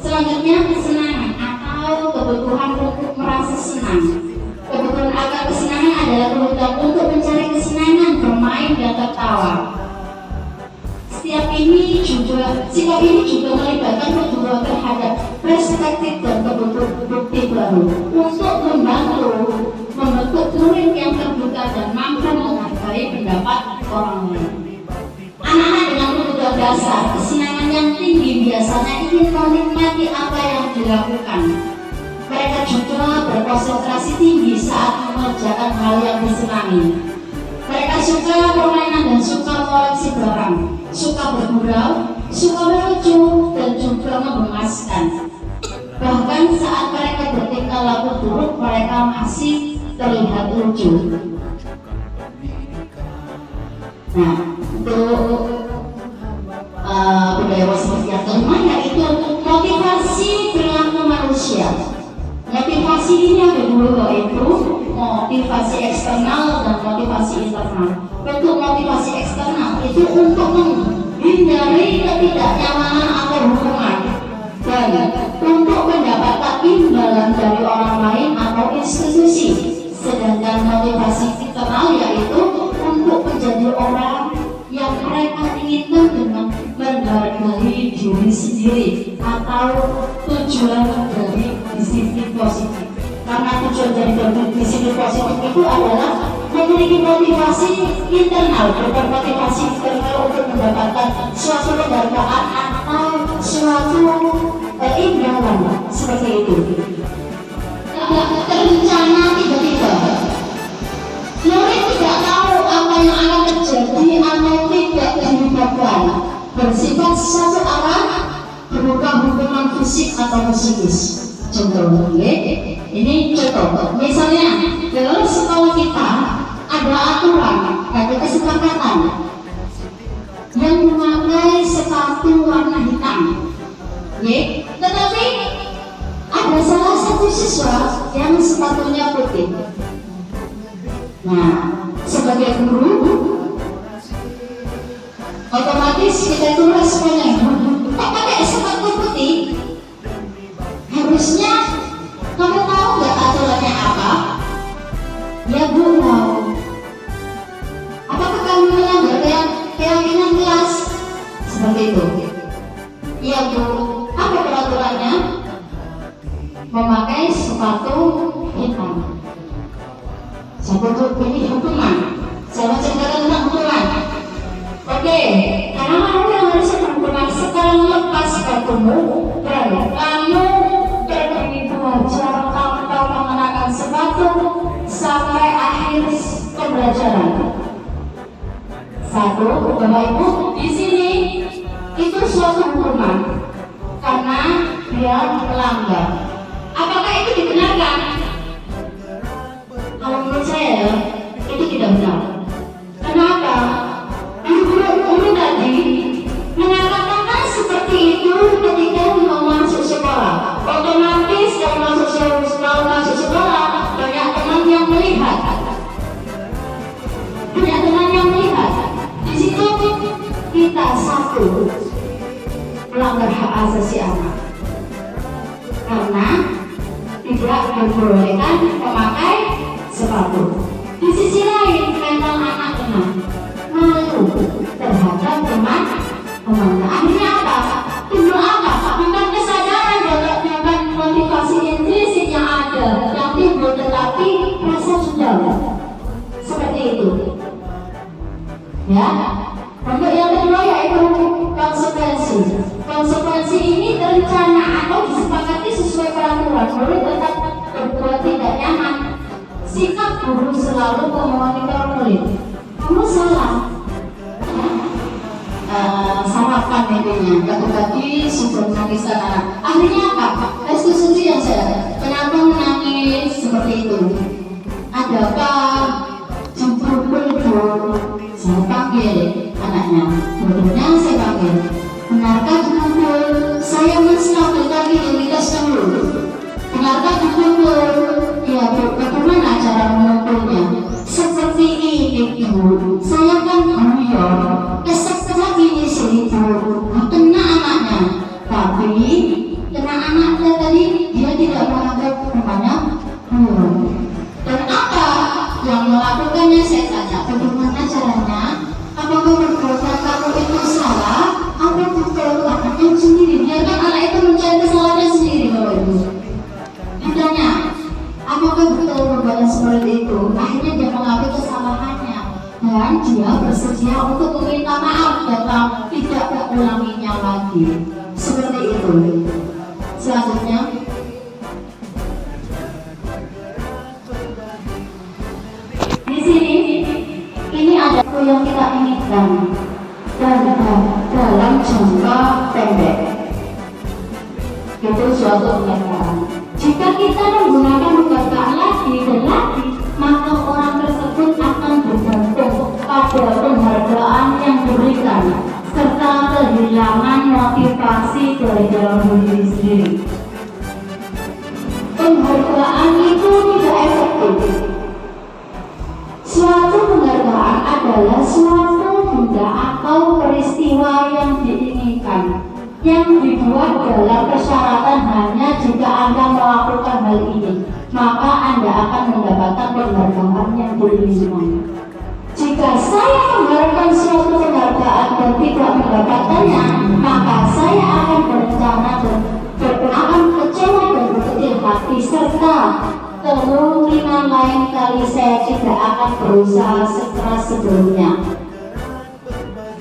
Selanjutnya kesenangan. senang. Kebutuhan akan kesenangan adalah kebutuhan untuk mencari kesenangan, bermain dan tertawa. Sikap ini juga melibatkan kebutuhan terhadap perspektif dan kebutuhan bukti baru untuk membentuk murid yang terbuka dan mampu menghargai pendapat orang lain. Anak-anak dengan kebutuhan dasar, kesenangan yang tinggi biasanya ingin menikmati apa yang dilakukan. Mereka juga berkonsentrasi tinggi saat mengerjakan hal yang disenangi. Mereka suka permainan dan suka koleksi barang, suka bergurau, suka melucu, dan juga menggemaskan. Bahkan saat mereka bertingkah laku buruk, mereka masih terlihat lucu. Nah, untuk budaya seperti yang kelima yaitu motivasi perilaku manusia. Motivasi ini ada dua, yaitu motivasi eksternal dan motivasi internal. Bentuk motivasi eksternal itu untuk menghindari ketidaknyamanan atau hukuman dan untuk mendapatkan imbalan dari orang lain atau institusi. Sedangkan motivasi internal yaitu untuk menjadi orang yang mereka inginkan dengan menghargai diri sendiri atau tujuan dari disiplin positif. Karena tujuan dari disiplin positif itu adalah memiliki motivasi internal, bermotivasi internal untuk mendapatkan suatu penghargaan atau suatu imbalan seperti itu. Tidak terencana tiba-tiba. Murid tidak tahu apa yang akan terjadi atau tidak dilibatkan. Bersifat satu arah, berupa hubungan fisik atau psikis. Contoh, ini contoh. Misalnya dalam sekolah kita ada aturan, ada kesepakatan yang memakai sepatu warna hitam. Tetapi ada salah satu siswa yang sepatunya putih. Nah, sebagai guru, otomatis kita itu responnya, kok pakai sepatu putih? Harusnya kamu tahu nggak aturannya apa? Ya Bu tahu. Apakah kamu melanggar keyakinan kelas? Seperti itu. Ya Bu, apa peraturannya? Memakai sepatu hitam. Sepatu ini hukuman. Saya ceritakan tentang hukuman. Oke, karena kamu yang harus hukuman sekarang lepas sepatumu dan kamu berdiri belajar tanpa mengenakan sepatu sampai akhir pembelajaran. Satu, Bapak Ibu, di sini itu suatu hukuman karena dia melanggar. Apakah itu dibenarkan? Kalau menurut saya itu tidak benar. Kenapa? Guru tadi mengatakan seperti itu ketika mau masuk sekolah. Otomatis kalau masuk sekolah banyak teman yang melihat. Banyak teman yang melihat. Di situ kita satu melanggar hak asasi anak. Karena tidak diperbolehkan memakai sepatu. Di sisi lain, mental anak malu terhadap teman-teman. Akhirnya apa? Timbul apa? Bukan kesadaran bukan motivasi intrinsik yang ada yang timbul, tetapi rasa dendam. Seperti itu. Ya. Untuk yang kedua yaitu konsekuensi. Konsekuensi ini terencana atau disepakati sesuai peraturan. Murid tetap berbuat tidak nyaman. Sikap guru selalu memonitor murid. Kamu salah. Sarapan intinya. Tadi sudah menangiskan anak. Akhirnya apa? Diskusi yang saya. Kenapa menangis seperti itu? Adakah jemput saya panggil? dan dia bersedia untuk meminta maaf dan tidak mengulanginya lagi. Seperti itu. Selanjutnya, di sini ini ada yang kita inginkan dan dalam jangka pendek. Itu suatu penghargaan. Jika kita menggunakan penghargaan lagi dan lagi, maka orang tersebut akan bergantung pada penghargaan yang diberikan serta kehilangan motivasi dari dalam diri sendiri. Penghargaan itu tidak efektif. Suatu penghargaan adalah suatu benda atau peristiwa yang diinginkan, yang dibuat dalam persyaratan hanya jika Anda melakukan hal ini, maka Anda akan mendapatkan penghargaan yang diinginkan. Jika saya mengharapkan suatu penghargaan dan tidak mendapatkannya, maka saya akan berencana dan akan kecewa dan berkecil hati, serta kemungkinan lain kali saya tidak akan berusaha sekeras sebelumnya.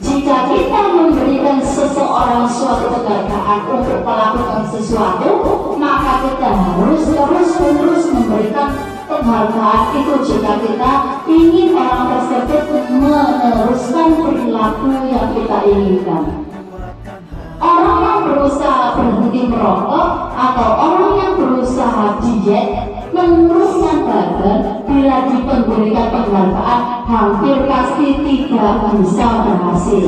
Jika kita memberikan seseorang suatu penghargaan untuk melakukan sesuatu, maka kita harus terus-menerus memberikan penghargaan itu jika kita ingin orang tersebut meneruskan perilaku yang kita inginkan. Orang yang berusaha berhenti merokok atau orang yang berusaha diet menguruskan badan, bila diberikan penghargaan hampir pasti tidak bisa berhasil.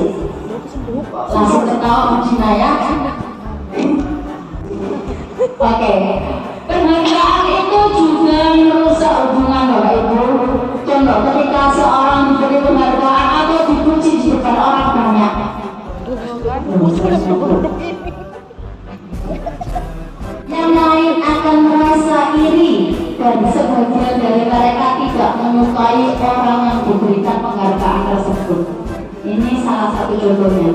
Langsung ketawa Cina ya. Oke. Penghargaan itu juga merusak hubungan Bapak Ibu. Contoh ketika seorang diberi penghargaan atau dipuji di depan orang banyak, yang lain akan merasa iri dan sebagian dari mereka tidak menyukai orang yang diberikan penghargaan tersebut. Ini salah satu contohnya.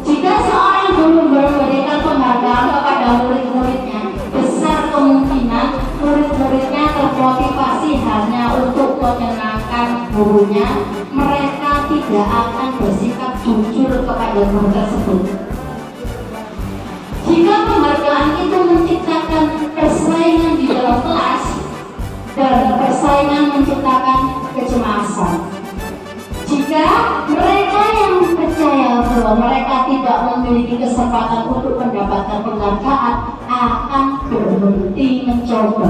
Jika seorang guru memberikan penghargaan kepada murid-muridnya, besar kemungkinan murid-muridnya termotivasi hanya untuk menyenangkan gurunya. Mereka tidak akan bersikap jujur kepada guru tersebut. Jika penghargaan itu menciptakan persaingan di dalam kelas dan persaingan menciptakan kecemasan. Jika mereka yang percaya bahwa mereka tidak memiliki kesempatan untuk mendapatkan penghargaan akan berhenti mencoba.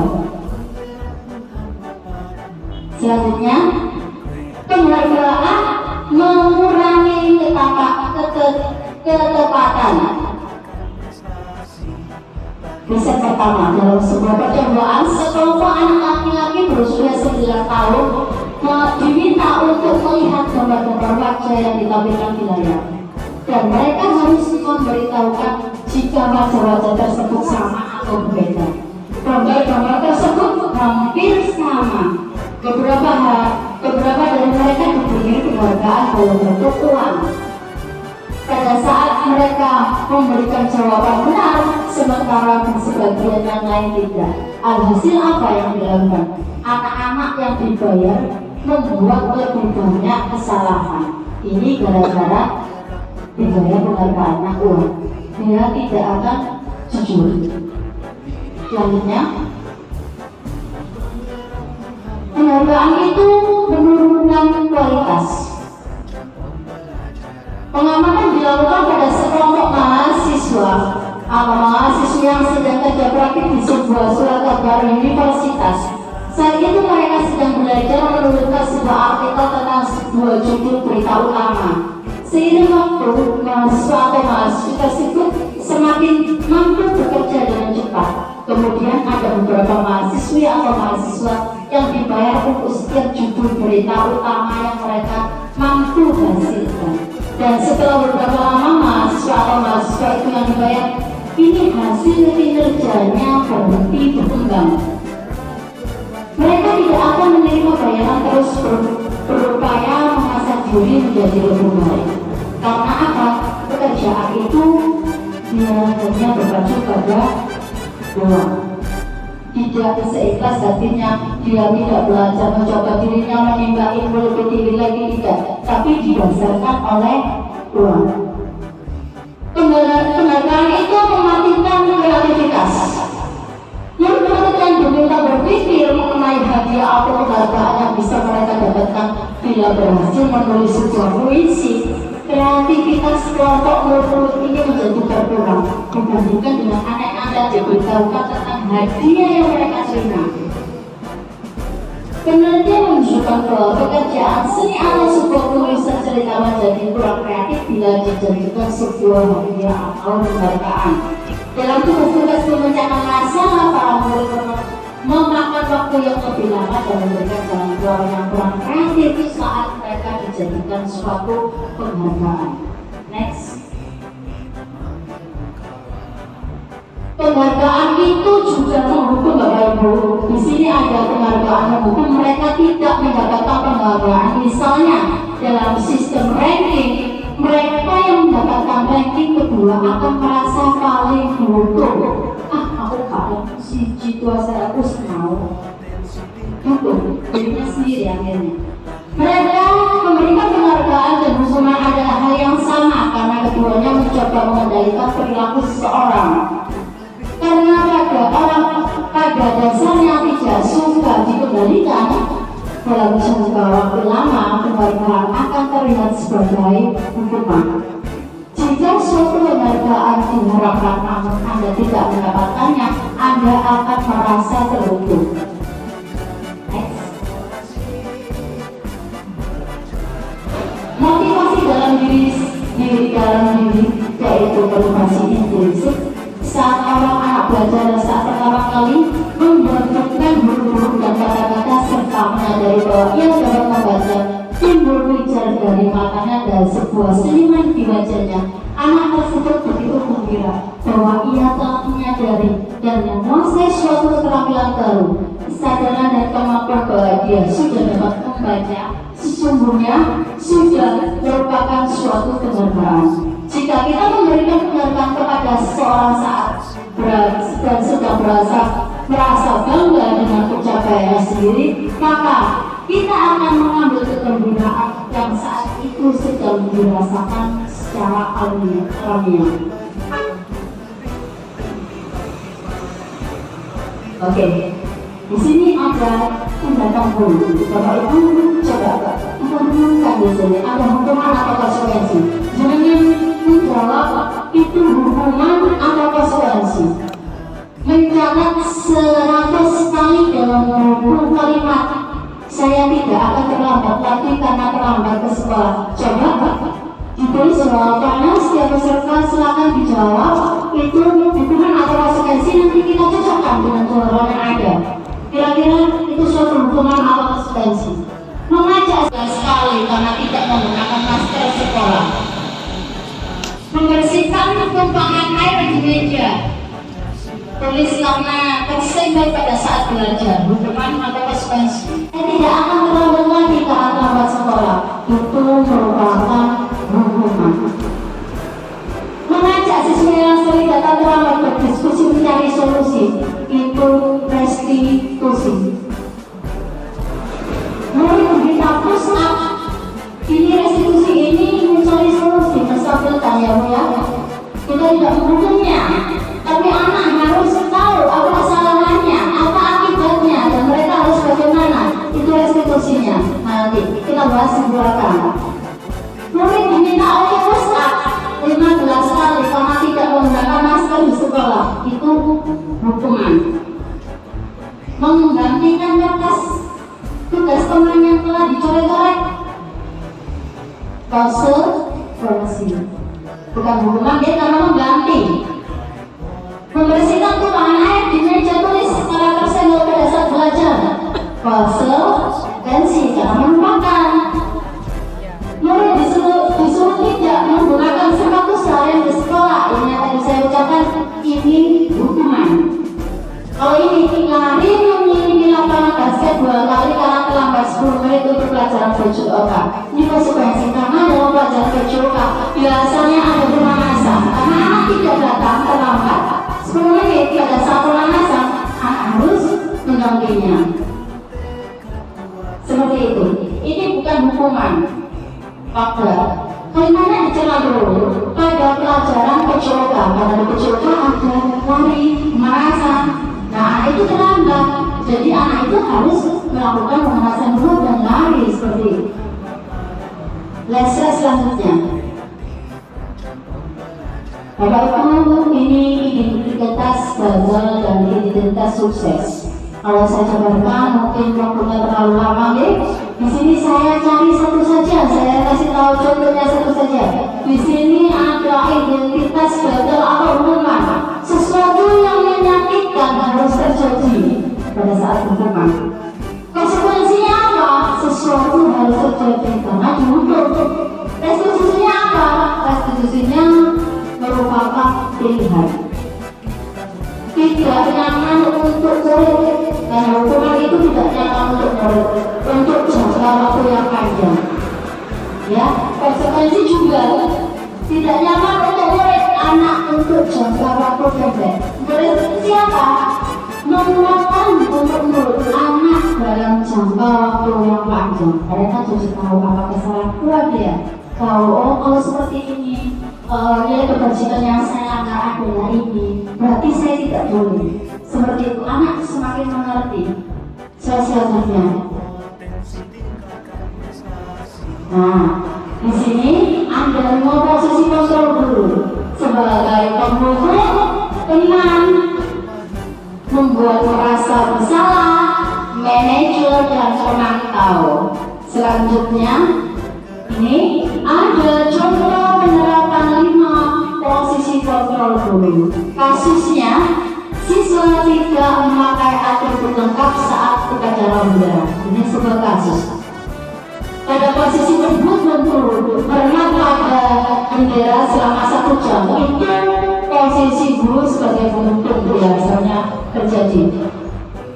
Selanjutnya, penghargaan mengurangi ketepatan. Riset pertama, dalam sebuah percobaan, sekelompok anak laki-laki berusia 9 tahun diminta untuk melihat gambar-gambar wajah yang ditampilkan di layar, dan mereka harus memberitahukan jika wajah-wajah tersebut sama atau berbeda. Gambar-gambar tersebut hampir sama. Beberapa dari mereka diberi penghargaan dalam bentuk uang. Pada saat mereka memberikan jawaban benar, sementara sebagian yang lain tidak. Alhasil apa yang dilakukan? Anak-anak yang dibayar membuat lebih banyak kesalahan. Ini gara-gara dibayar penghargaan uang. Dia tidak akan jujur. Selanjutnya, penghargaan itu menurunkan kualitas. Pengamatan dilakukan pada sekelompok mahasiswa atau mahasiswa yang sedang kerja praktik di sebuah surat kabar universitas. Saat itu mereka sedang belajar menuliskan sebuah artikel tentang sebuah judul berita utama. Seiring waktu, mahasiswa atau mahasiswa tersebut semakin mampu bekerja dengan cepat. Kemudian ada beberapa mahasiswa atau mahasiswa yang dibayar untuk setiap judul berita utama yang mereka mampu hasilkan. Dan setelah beberapa lama mahasiswa atau mahasiswa itu yang dibayar, ini hasil kinerjanya berhenti berkembang. Mereka tidak akan menerima bayaran, terus berupaya mengasah diri menjadi lebih baik. Karena apa? Pekerjaan itu dia hanya berpacu pada uang. tidak seikhlas hatinya, dia tidak belajar mencoba dirinya menimba ilmu lebih tinggi lagi, tidak, tapi didasarkan oleh uang. Penghargaan itu mematikan kreativitas. Yang mematikan dunia berpikir mengenai hadiah atau penghargaan yang bisa mereka dapatkan bila berhasil menulis sebuah puisi. Kreativitas kelompok murid ini menjadi berkurang dibandingkan dengan anak-anak diberitahukan tentang hadiah yang mereka terima. Penelitian menunjukkan bahwa pekerjaan seni atau sebuah tulisan cerita menjadi kurang kreatif bila dijadikan sebuah hadiah atau penghargaan. Dalam tugas memecahkan masalah, para murid memakan waktu yang lebih lama dan memberikan jalan keluar yang kurang kreatif saat mereka dijadikan suatu penghargaan. Next. Penghargaan itu juga menghukum Bapak Ibu. Di sini ada penghargaan menghukum mereka tidak mendapatkan penghargaan. Misalnya dalam sistem ranking, mereka yang mendapatkan ranking kedua akan merasa paling beruntung. Aku kalau si jitua saya aku mau dukung dirinya sendiri akhirnya. Mereka memberikan penghargaan dan hukuman adalah hal yang sama karena keduanya mencoba mengendalikan perilaku seseorang. Karena pada dasarnya tidak suka dikendalikan, dalam jangka waktu lama penghargaan akan terlihat sebagai hukuman. Jika suatu penghargaan diharapkan namun Anda tidak mendapatkannya, Anda akan merasa terhukum. Motivasi dalam diri yaitu motivasi intrinsik. Saat anak-anak belajar saat pertama kali membentukkan huruf-huruf dan kata-kata serta menyadari bahwa ia dapat membaca, timbul pijar dari matanya dan sebuah senyuman di wajahnya. Anak tersebut begitu gembira bahwa ia telah menyadari dan menguasai suatu keterampilan baru. Kesadaran dan kemampuan bahwa dia sudah dapat membaca sesungguhnya sudah merupakan suatu penghargaan. Jika kita memberikan penghargaan kepada seseorang saat dan sudah merasa bangga dengan pencapaiannya sendiri, maka kita akan mengambil kegembiraan yang saat itu sedang dirasakan secara alamiah. Oke, di sini ada tindakan hukum. Bapak Ibu coba renungkan di sini ada hukuman atau konsekuensi. Jangan menjawab itu hukuman atau konsekuensi. Mencatat 100 kali dalam 20 kalimat. Saya tidak akan terlambat lagi karena terlambat ke sekolah. Coba ditulis jawabannya, setiap peserta silakan dijawab. Itu hukuman atau konsekuensi, nanti kita cocokkan dengan jawaban yang ada. Kira-kira itu suatu hukuman atau konsekuensi. Mengajak sekali karena tidak menggunakan masker sekolah. Membersihkan tumpahan air di meja. Tulis karena tersenggol pada saat belajar. Hukuman atau konsekuensi. Saya tidak akan terlambat lagi karena terlambat sekolah. Itu merupakan hukuman. Mengajak siswa yang sering datang terlambat berdiskusi mencari solusi. Itu restitusi. Murid kita push up. Ini restitusi ini mencari solusi menstabilkan ya. Kita tidak menghukumnya, tapi anak harus tahu apa kesalahannya, apa akibatnya, dan mereka harus bagaimana. Itu restitusinya. Nanti kita bahas di belakang. Murid diminta oleh push up 15 kali karena tidak menggunakan masker di sekolah. Itu hukuman. Menggantikan kertas tugas teman yang telah dicoret-coret. Konsekuensi. Bukan hukuman, dia karena mengganti. Membersihkan tumpahan air di meja tulis karena tersenggol pada saat belajar. Konsekuensi karena melupakan. Murid disuruh tidak menggunakan sepatu seharian di sekolah. Ini yang tadi saya ucapkan, ini hukuman. Kalau ini lari mengiringi lapangan basket 2 kali karena terlambat 10 menit untuk pelajaran VJOK. Ini konsekuensi karena dalam pelajaran VJOK biasanya ada pemanasan. Karena anak tidak datang terlambat 10 menit, ada satu pemanasan, anak harus menggantinya. Seperti itu. Ini bukan hukuman. Fakta. Kalimatnya dicela dulu pada pelajaran pecoka. Pada pecoka ada lari, merasa. Nah, itu terlambat. Jadi anak itu harus melakukan pemanasan dulu dan lari seperti itu. Lesson selanjutnya. Bapak Ibu, ini identitas gagal dan identitas sukses. Kalau saya jabarkan mungkin waktunya terlalu lama, ya. Di sini saya cari satu saja, saya kasih tahu contohnya satu saja. Di sini ada identitas gagal atau hukuman, sesuatu yang menyakitkan harus terjadi pada saat hukuman. Konsekuensinya apa? Sesuatu harus terjadi karena dihukum. Restitusinya apa? Restitusinya merupakan pilihan. Tidak nyaman untuk murid, dan hukuman itu tidak nyaman untuk murid untuk jangka waktu yang panjang. Ya, konsekuensi juga tidak nyaman untuk murid anak untuk jangka waktu pendek. Murid siapa? Menguatkan untuk murid anak dalam jangka waktu yang panjang. Mereka harus tahu apa kesalahan kuat dia. Kalau seperti ini, nilai kebajikan yang saya anggap adalah ini, berarti saya tidak boleh. Seperti itu, anak semakin mengerti sesuatunya. Nah, di sini Anda mau posisi kontrol dulu sebagai pemukul, teman, membuat merasa bersalah, manajer dan pemantau. Selanjutnya, ini ada contoh penerapan 5 posisi kontrol dulu. Kasusnya, siswa tidak memakai atribut lengkap saat upacara bendera. Ini sebuah kasus. Pada posisi tersebut pernah pada bendera selama 1 jam. Itu posisi guru sebagai pemimpin biasanya terjadi.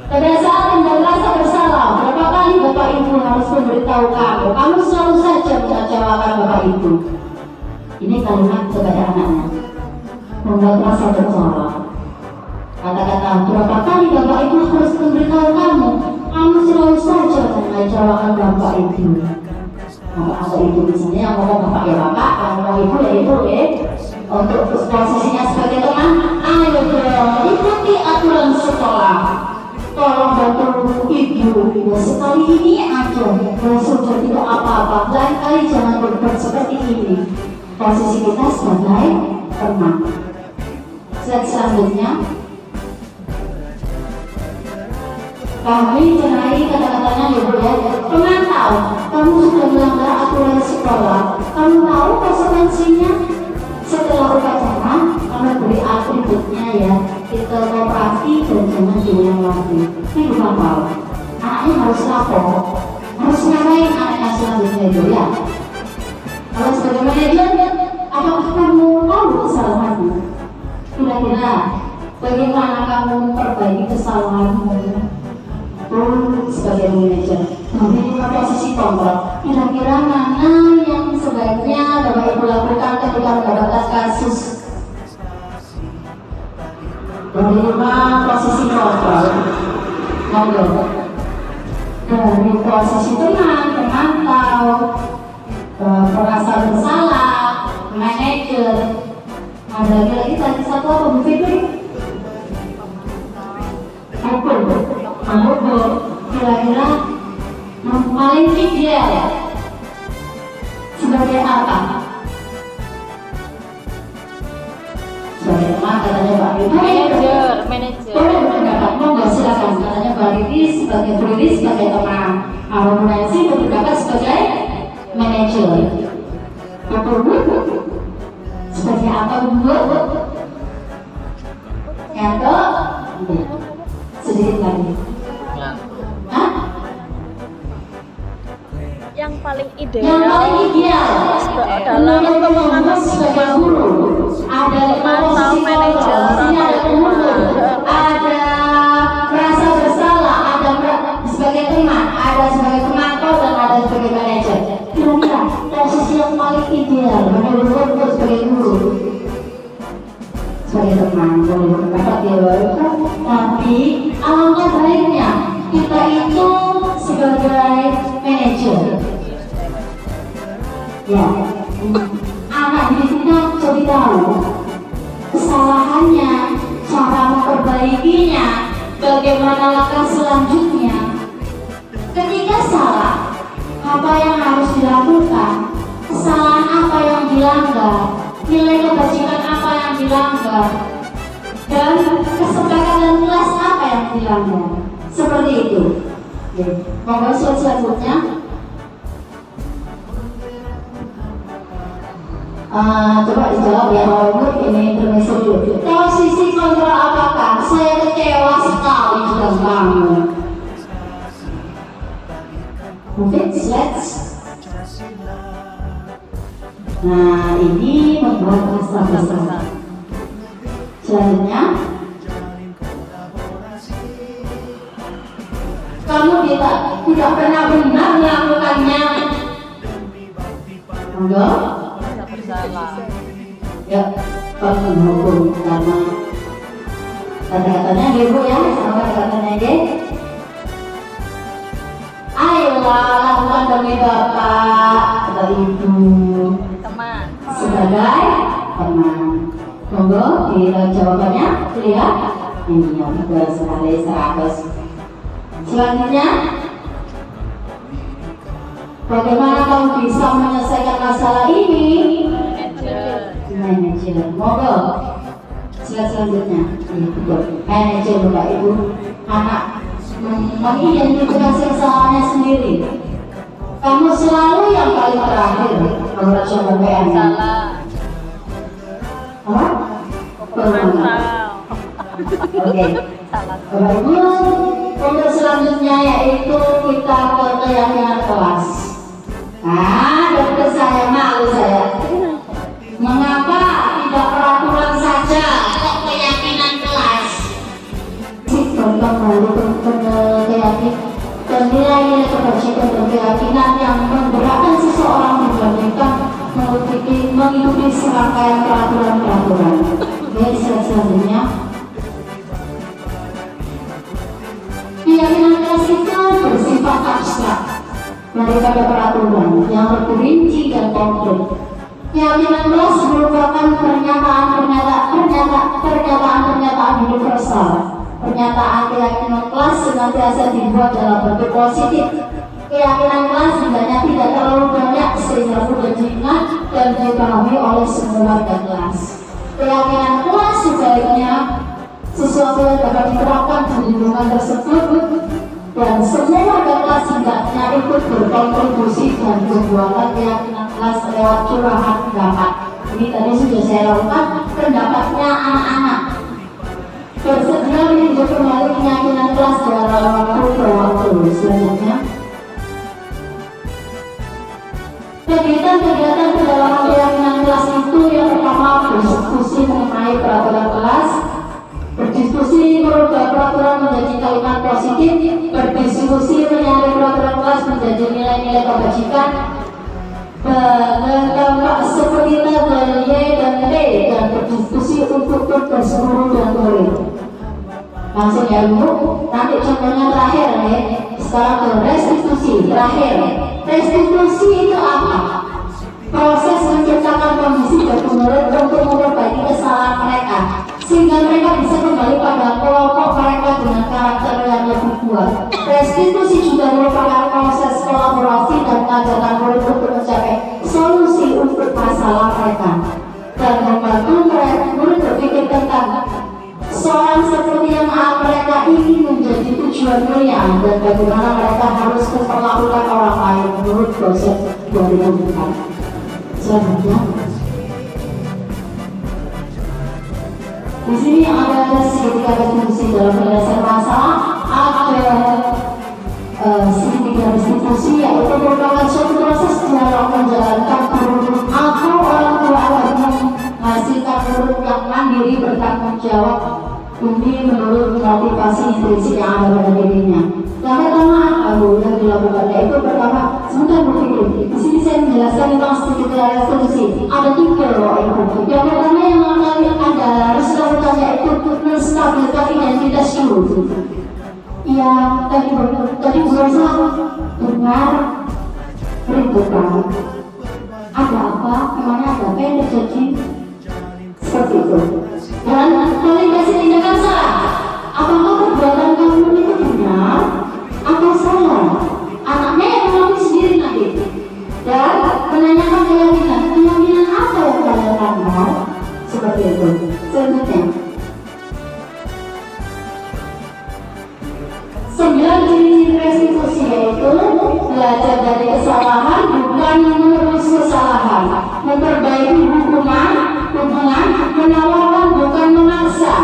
Pada saat Anda merasa bersalah, berapa kali Bapak Ibu harus memberitahu kamu selalu saja mengecewakan Bapak Ibu. Ini kalimat kepada anaknya, membuat merasa bersalah. Kata-kata, berapa kali Bapak Ibu harus memberitahu kamu selalu saja mengecewakan Bapak Ibu. Bapak Ibu misalnya yang ngomong Bapak ya Bapak, yang ngomong Ibu ya Ibu ya. Untuk posisinya sebagai teman, ayo dong ikuti aturan sekolah. Tolong bantu ibu sekali ini aja, sudah tidak apa-apa. Lain kali jangan berbuat seperti ini. Posisi kita sebagai teman. Slide selanjutnya, kami cenai kata-katanya ibu ya. Pemantau, kamu sudah melanggar aturan sekolah. Kamu tahu konsekuensinya? Setelah upacara, kamu beri atributnya ya. Kita koperasi dan jangan diulang lagi. Ini bukan tahu. Anaknya harus lapor, harus ngapain anaknya selanjutnya itu ya. Kalau sebagai manajer, apakah kamu tahu kesalahanmu? Kira-kira bagaimana kamu memperbaiki kesalahanmu? Sebagai manajer, tapi posisi kontrol. Kira-kira mana yang sebaiknya Bapak Ibu lakukan ketika mendapatkan kasus? Bagaimana posisi kontrol? Monggo. Dari posisi teman, pemantau, merasa bersalah, manajer. Ada lagi tadi satu apa Bu Fitri? Hukum. Kira-kira yang paling ideal sebagai apa? Sebagai teman katanya Pak Ridi. Manajer. Boleh berpendapat, monggo silakan. Katanya Pak Ridi sebagai teman. Harun Nancy berpendapat sebagai manajer. Bu sebagai apa Bu? Nyata? Sedikit lagi. Yang paling Yang ideal paling ideal dalam pemenangan sebagai guru ada Pemantau, manajer, ada pemukul, ada merasa bersalah, ada sebagai teman, ada sebagai pemantau dan ada sebagai manajer. Kira-kira posisi yang paling ideal menurut guru sebagai guru, sebagai teman boleh berpendapat ya, tapi alangkah baiknya sebagai manajer. Ya, anak didik kita jadi tahu kesalahannya, cara memperbaikinya, bagaimana langkah selanjutnya. Ketika salah, apa yang harus dilakukan, kesalahan apa yang dilanggar, nilai kebajikan apa yang dilanggar, dan kesepakatan kelas apa yang dilanggar. Seperti itu. Monggo slide selanjutnya. Coba dijawab ya, ini permisi dulu. Posisi kontrol apakah? Saya kecewa sekali dengan kamu. Mungkin slides. Nah, ini membuat rasa-rasa. Selanjutnya, kamu tidak pernah benar melakukannya. Monggo. Ya, kamu menghukum karena kata-katanya ibu ya, sama kata-katanya dia. Ayolah lakukan demi bapak atau ibu sebagai teman. Monggo dilihat jawabannya, lihat ini yang sekali 100. Selanjutnya, bagaimana kamu bisa menyelesaikan masalah ini? Manajer. Monggo slide selanjutnya. Manajer bapak ibu, anak mengidentifikasi kesalahannya sendiri. Kamu selalu yang paling terakhir menurut jawaban salah. Apa? Oke. Bapak ibu, untuk selanjutnya yaitu kita ke keyakinan kelas. Nah, dokter saya malu saya. Mengapa tidak peraturan saja kok keyakinan kelas? Kembali ke keyakinan, nilai-nilai kebajikan dan keyakinan yang menggerakkan seseorang dibandingkan mengikuti serangkaian peraturan-peraturan. Oke, selanjutnya. Keyakinan kelas itu bersifat abstrak daripada peraturan yang terperinci dan konkret. Keyakinan kelas merupakan pernyataan universal. Pernyataan keyakinan kelas senantiasa dibuat dalam bentuk positif. Keyakinan kelas sebenarnya tidak terlalu banyak sehingga mudah diingat dan dipahami oleh semua warga kelas. Keyakinan kelas sebaiknya sesuatu yang dapat diterapkan di lingkungan tersebut dan semua warga kelas hendaknya ikut berkontribusi dan membuatkan keyakinan kelas lewat curahan pendapat. Ini tadi sudah saya lakukan pendapatnya anak-anak. Bersedia meninjau kembali keyakinan kelas dalam waktu. Selanjutnya, kegiatan-kegiatan pendalaman keyakinan kelas itu yang pertama berdiskusi mengenai peraturan kelas, berdiskusi merubah peraturan menjadi kalimat positif, berdiskusi menyari peraturan kelas menjadi nilai-nilai kebajikan, seperti level Y dan T, dan berdiskusi untuk tugas guru dan murid. Langsung ya Bu, nanti contohnya terakhir ya. Sekarang ke restitusi terakhir. Restitusi itu apa? Proses menciptakan kondisi bagi murid untuk memperbaiki kesalahan mereka sehingga mereka bisa kembali pada kelompok mereka dengan karakter yang lebih kuat. Restitusi juga merupakan proses kolaborasi dan mengajarkan murid untuk mencapai solusi untuk masalah mereka dan membantu murid berpikir tentang soal seperti yang mereka ingin menjadi tujuan mulia dan bagaimana mereka harus memperlakukan orang lain menurut proses yang ditentukan. Selanjutnya, di sini ada segitiga restitusi dalam penyelesaian masalah. Ada segitiga restitusi yaitu merupakan suatu proses dalam menjalankan guru atau orang tua agar menghasilkan murid yang mandiri bertanggung jawab demi menurut motivasi intrinsik yang ada pada dirinya. Yang pertama apa yang dilakukan yaitu pertama sebentar berpikir. Di sini saya menjelaskan tentang segitiga restitusi. Ada 3 loh ibu. Yang pertama yang Anda harus lakukan yaitu menstabilkan identitas dulu. yang tadi berusaha dengar rindukan. Ada apa? Memangnya ada apa yang terjadi? Seperti itu. Dan kalian kasih tindakan salah. Apakah perbuatan kamu itu benar atau salah? Anaknya yang mengakui sendiri nanti. Dan menanyakan keyakinan apa yang kalian lakukan? Seperti itu. Selanjutnya, 9 ciri restitusi yaitu belajar dari kesalahan bukan menerus kesalahan, memperbaiki hubungan, menawarkan bukan memaksa.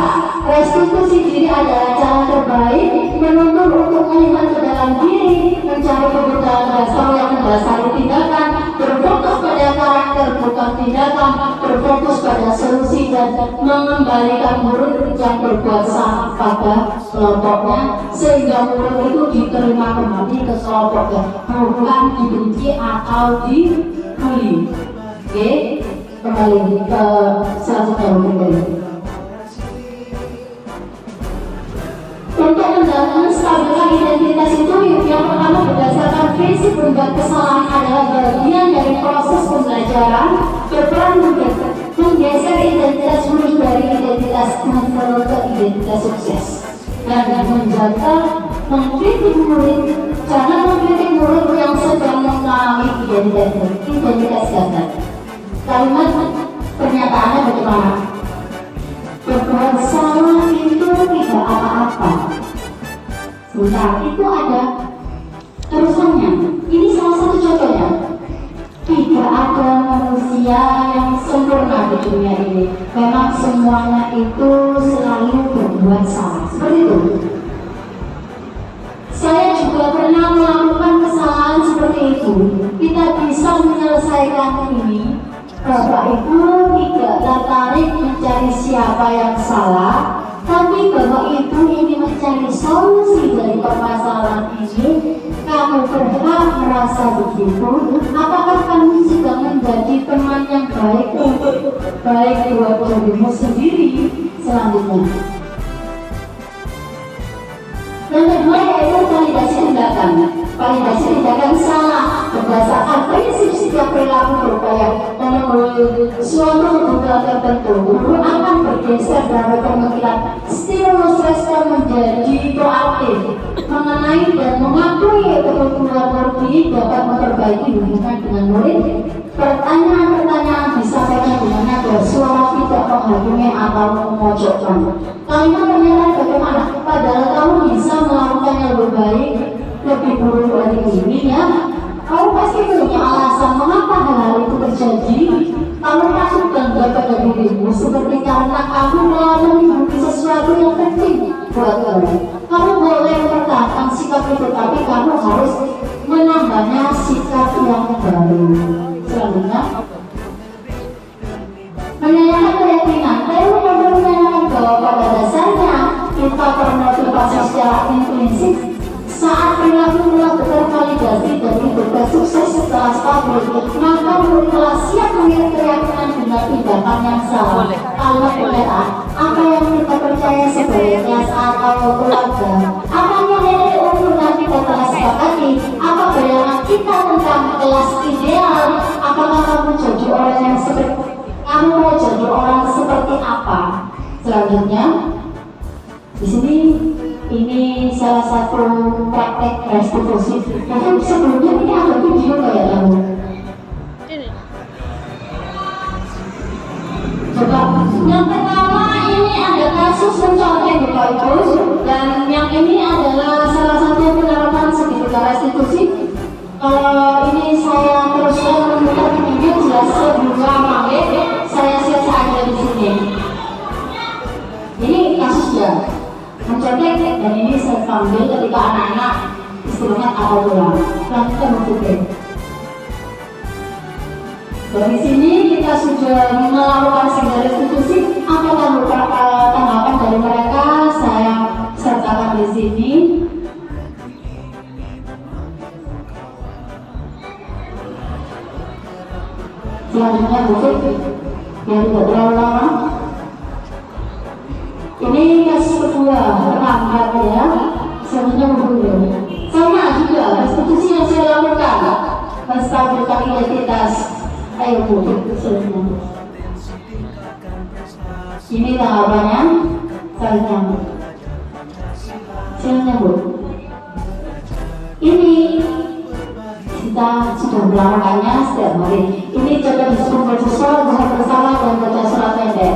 Restitusi diri adalah cara terbaik menuntut untuk melihat ke dalam diri, mencari kebenaran dasar yang mendasari tindakan, berfokus pada karakter bukan tindakan, berfokus pada solusi dan mengembalikan murid yang berbuat salah pada kelompoknya sehingga murid itu diterima kembali ke kelompoknya, bukan dibenci atau dibully. Oke, kembali ke selanjutnya mungkin. Untuk menstabilkan identitas itu, yang pertama berdasarkan prinsip membuat kesalahan adalah bagian dari proses pembelajaran, berperan menggeser identitas murid dari identitas kontrol ke identitas sukses, dan menjaga mengkritik murid. Jangan mengkritik murid yang sedang mengalami identitas gagal. Kalimat pernyataannya bagaimana? Berbuat salah itu tidak apa-apa. Sebentar, itu ada terusannya. Ini salah satu contohnya. Tidak ada manusia yang sempurna di dunia ini. Memang semuanya itu selalu berbuat salah. Seperti itu. Saya juga pernah melakukan kesalahan seperti itu. Kita bisa menyelesaikan ini. Bapak Ibu tidak tertarik mencari siapa yang salah, tapi Bapak Ibu ingin mencari solusi dari permasalahan ini. Kamu berhak merasa begitu. Apakah kamu sudah menjadi teman yang baik untuk baik buat dirimu sendiri? Selanjutnya, yang kedua yaitu validasi tindakan. Validasi tindakan salah berdasarkan prinsip setiap perilaku berupaya memenuhi suatu kebutuhan tertentu. Guru akan bergeser dari pemikiran stimulus respon menjadi proaktif mengenai dan mengakui kebutuhan murid dapat memperbaiki hubungan dengan murid. Pertanyaan-pertanyaan disampaikan dengan nada suara tidak menghakimi atau memojokkan. Kalimat pernyataan bagaimana? Padahal kamu bisa melakukannya lebih baik, lebih buruk dari ini ya. Kamu pasti punya alasan mengapa hal itu terjadi. Kamu takut bangga pada dirimu seperti karena kamu memiliki sesuatu yang penting buat kamu. Kamu boleh mempertahankan sikap itu, tapi kamu harus menambahnya sikap yang baru. Selanjutnya, menanyakan keyakinan. Saya menanyakan bahwa pada dasarnya kita termotivasi secara intrinsik saat perilaku melakukan validasi dan diduga sukses setelah stabil, maka murid telah siap memiliki keyakinan dengan tindakan yang salah. Kalau pernyataan apa yang kita percaya sebagai atau keluarga, apa yang nilai umur yang kita telah sepakati, apa bayangan kita tentang kelas ideal, apakah kamu jadi orang yang seperti kamu mau jadi orang seperti apa? Selanjutnya, di sini ini salah satu praktek restitusi. Mungkin sebelumnya ini ada video kayak kamu. Coba, yang pertama ini ada kasus mencontek Bapak Ibu, dan yang ini adalah salah satu penerapan segitiga restitusi. Kalau ini saya teruskan memutar video jelas sebelumnya pakai, saya selesai aja di sini. Ini kasusnya mencontek, dan ini saya ambil ketika anak-anak istilahnya atau pulang. Kita berpikir. Dari sini kita sudah melakukan segala restitusi. Apa tanggapan dari mereka? Saya sertakan di sini. Selanjutnya mungkin biar tidak terlalu lama. Ini kasus kedua, pertama ya. Selanjutnya Ayo Bu, silahkan nyambut. Ini tanggapannya, saling nyambut. Silahkan nyambut. Ini kita sudah melakukannya setiap hari. Ini coba disuruh bersama dan baca surat pendek.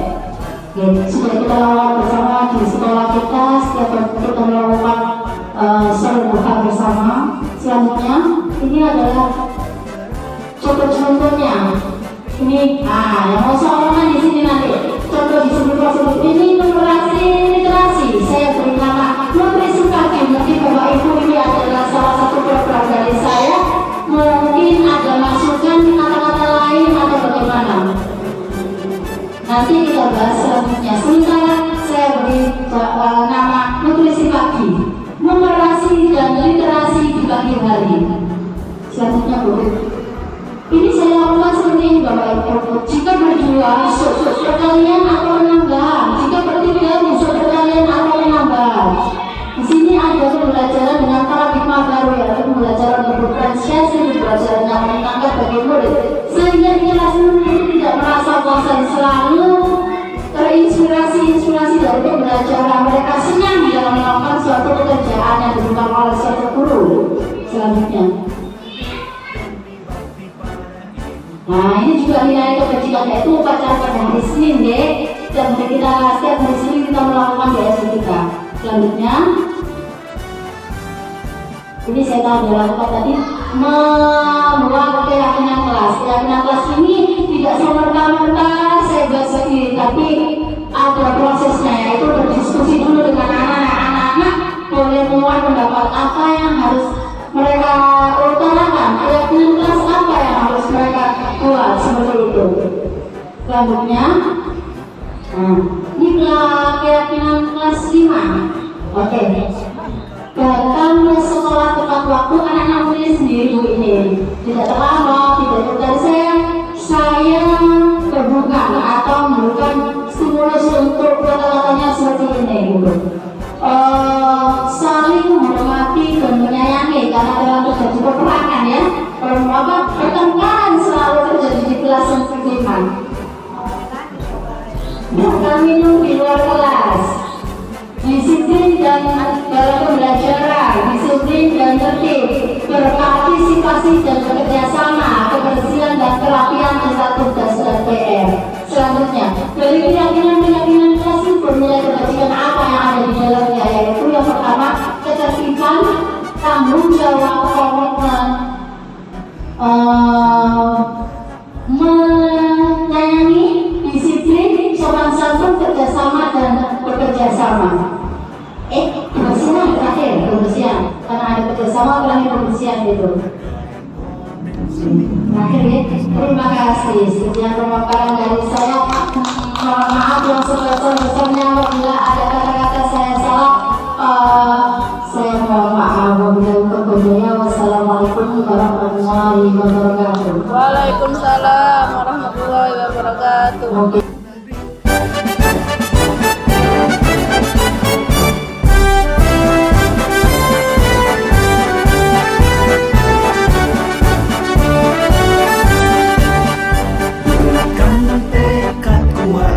Sudah kita lakukan bersama di sekolah kita setiap kita melakukan sholat duha bersama. Selanjutnya ini adalah contoh-contohnya. Ini yang mau soalan di sini nanti. Contoh di sini prosedur ini numerasi literasi. Saya beri nama nutrisi kaki. Mungkin Bapak Ibu ini adalah salah satu program dari saya. Mungkin ada masukan kata-kata lain atau bagaimana. Nanti kita bahas selanjutnya. Sementara saya beri nama nutrisi pagi, numerasi dan literasi di pagi hari. Selanjutnya Bu. Ini saya lakukan seperti ini Bapak Ibu. Jika berdua, sekalian atau menambah. Jika bertiga, sekalian atau menambah. Di sini ada pembelajaran dengan paradigma baru, yaitu pembelajaran berdiferensiasi, pembelajaran yang menangkap bagi murid. Sehingga kelas murid tidak merasa bosan, selalu terinspirasi dari pembelajaran. Mereka senang dalam melakukan suatu pekerjaan yang diberikan oleh suatu guru. Selanjutnya. Nah, ini juga nilai kebajikan, yaitu upacara pada hari Senin, dan kita setiap hari Senin kita melakukan di SD kita. Selanjutnya, ini saya telah lakukan tadi, membuat keyakinan kelas. Keyakinan kelas ini tidak semerta-merta saya buat sendiri, tapi ada prosesnya, yaitu berdiskusi dulu dengan anak-anak, boleh membuat pendapat apa yang harus mereka utarakan, keyakinan kelas apa yang harus mereka buat, seperti itu. Selanjutnya, ini keyakinan kelas 5. Oke. Datang ke sekolah tepat waktu, anak-anak murid sendiri Bu ini. Tidak terlambat, tidak dari saya terbuka atau memberikan stimulus untuk kata-katanya seperti ini Bu. Saling menghormati dan menyayangi, karena dalam terjadi peperangan ya, pertengkaran selalu terjadi di kelas yang beriman. Bukan minum di luar kelas, disiplin dan dalam pembelajaran, disiplin dan tertib, berpartisipasi dan bekerjasama, kebersihan dan kerapian tentang tugas dan PR. Selanjutnya, dari keyakinan kelas itu bernilai kebajikan apa yang ada di dalamnya, yaitu yang pertama ketertiban, tanggung jawab, komitmen, menyayangi, disiplin, sopan santun, kerjasama dan bekerjasama. Kebersihan terakhir, kebersihan, karena ada kerjasama terakhir kebersihan itu. Terakhir ya, terima kasih. Sekian pemaparan dari saya. Mohon maaf yang sebesar-besarnya apabila ada kata-kata saya salah. Saya mohon maaf. Wassalamualaikum warahmatullahi wabarakatuh. Waalaikumsalam warahmatullahi wabarakatuh.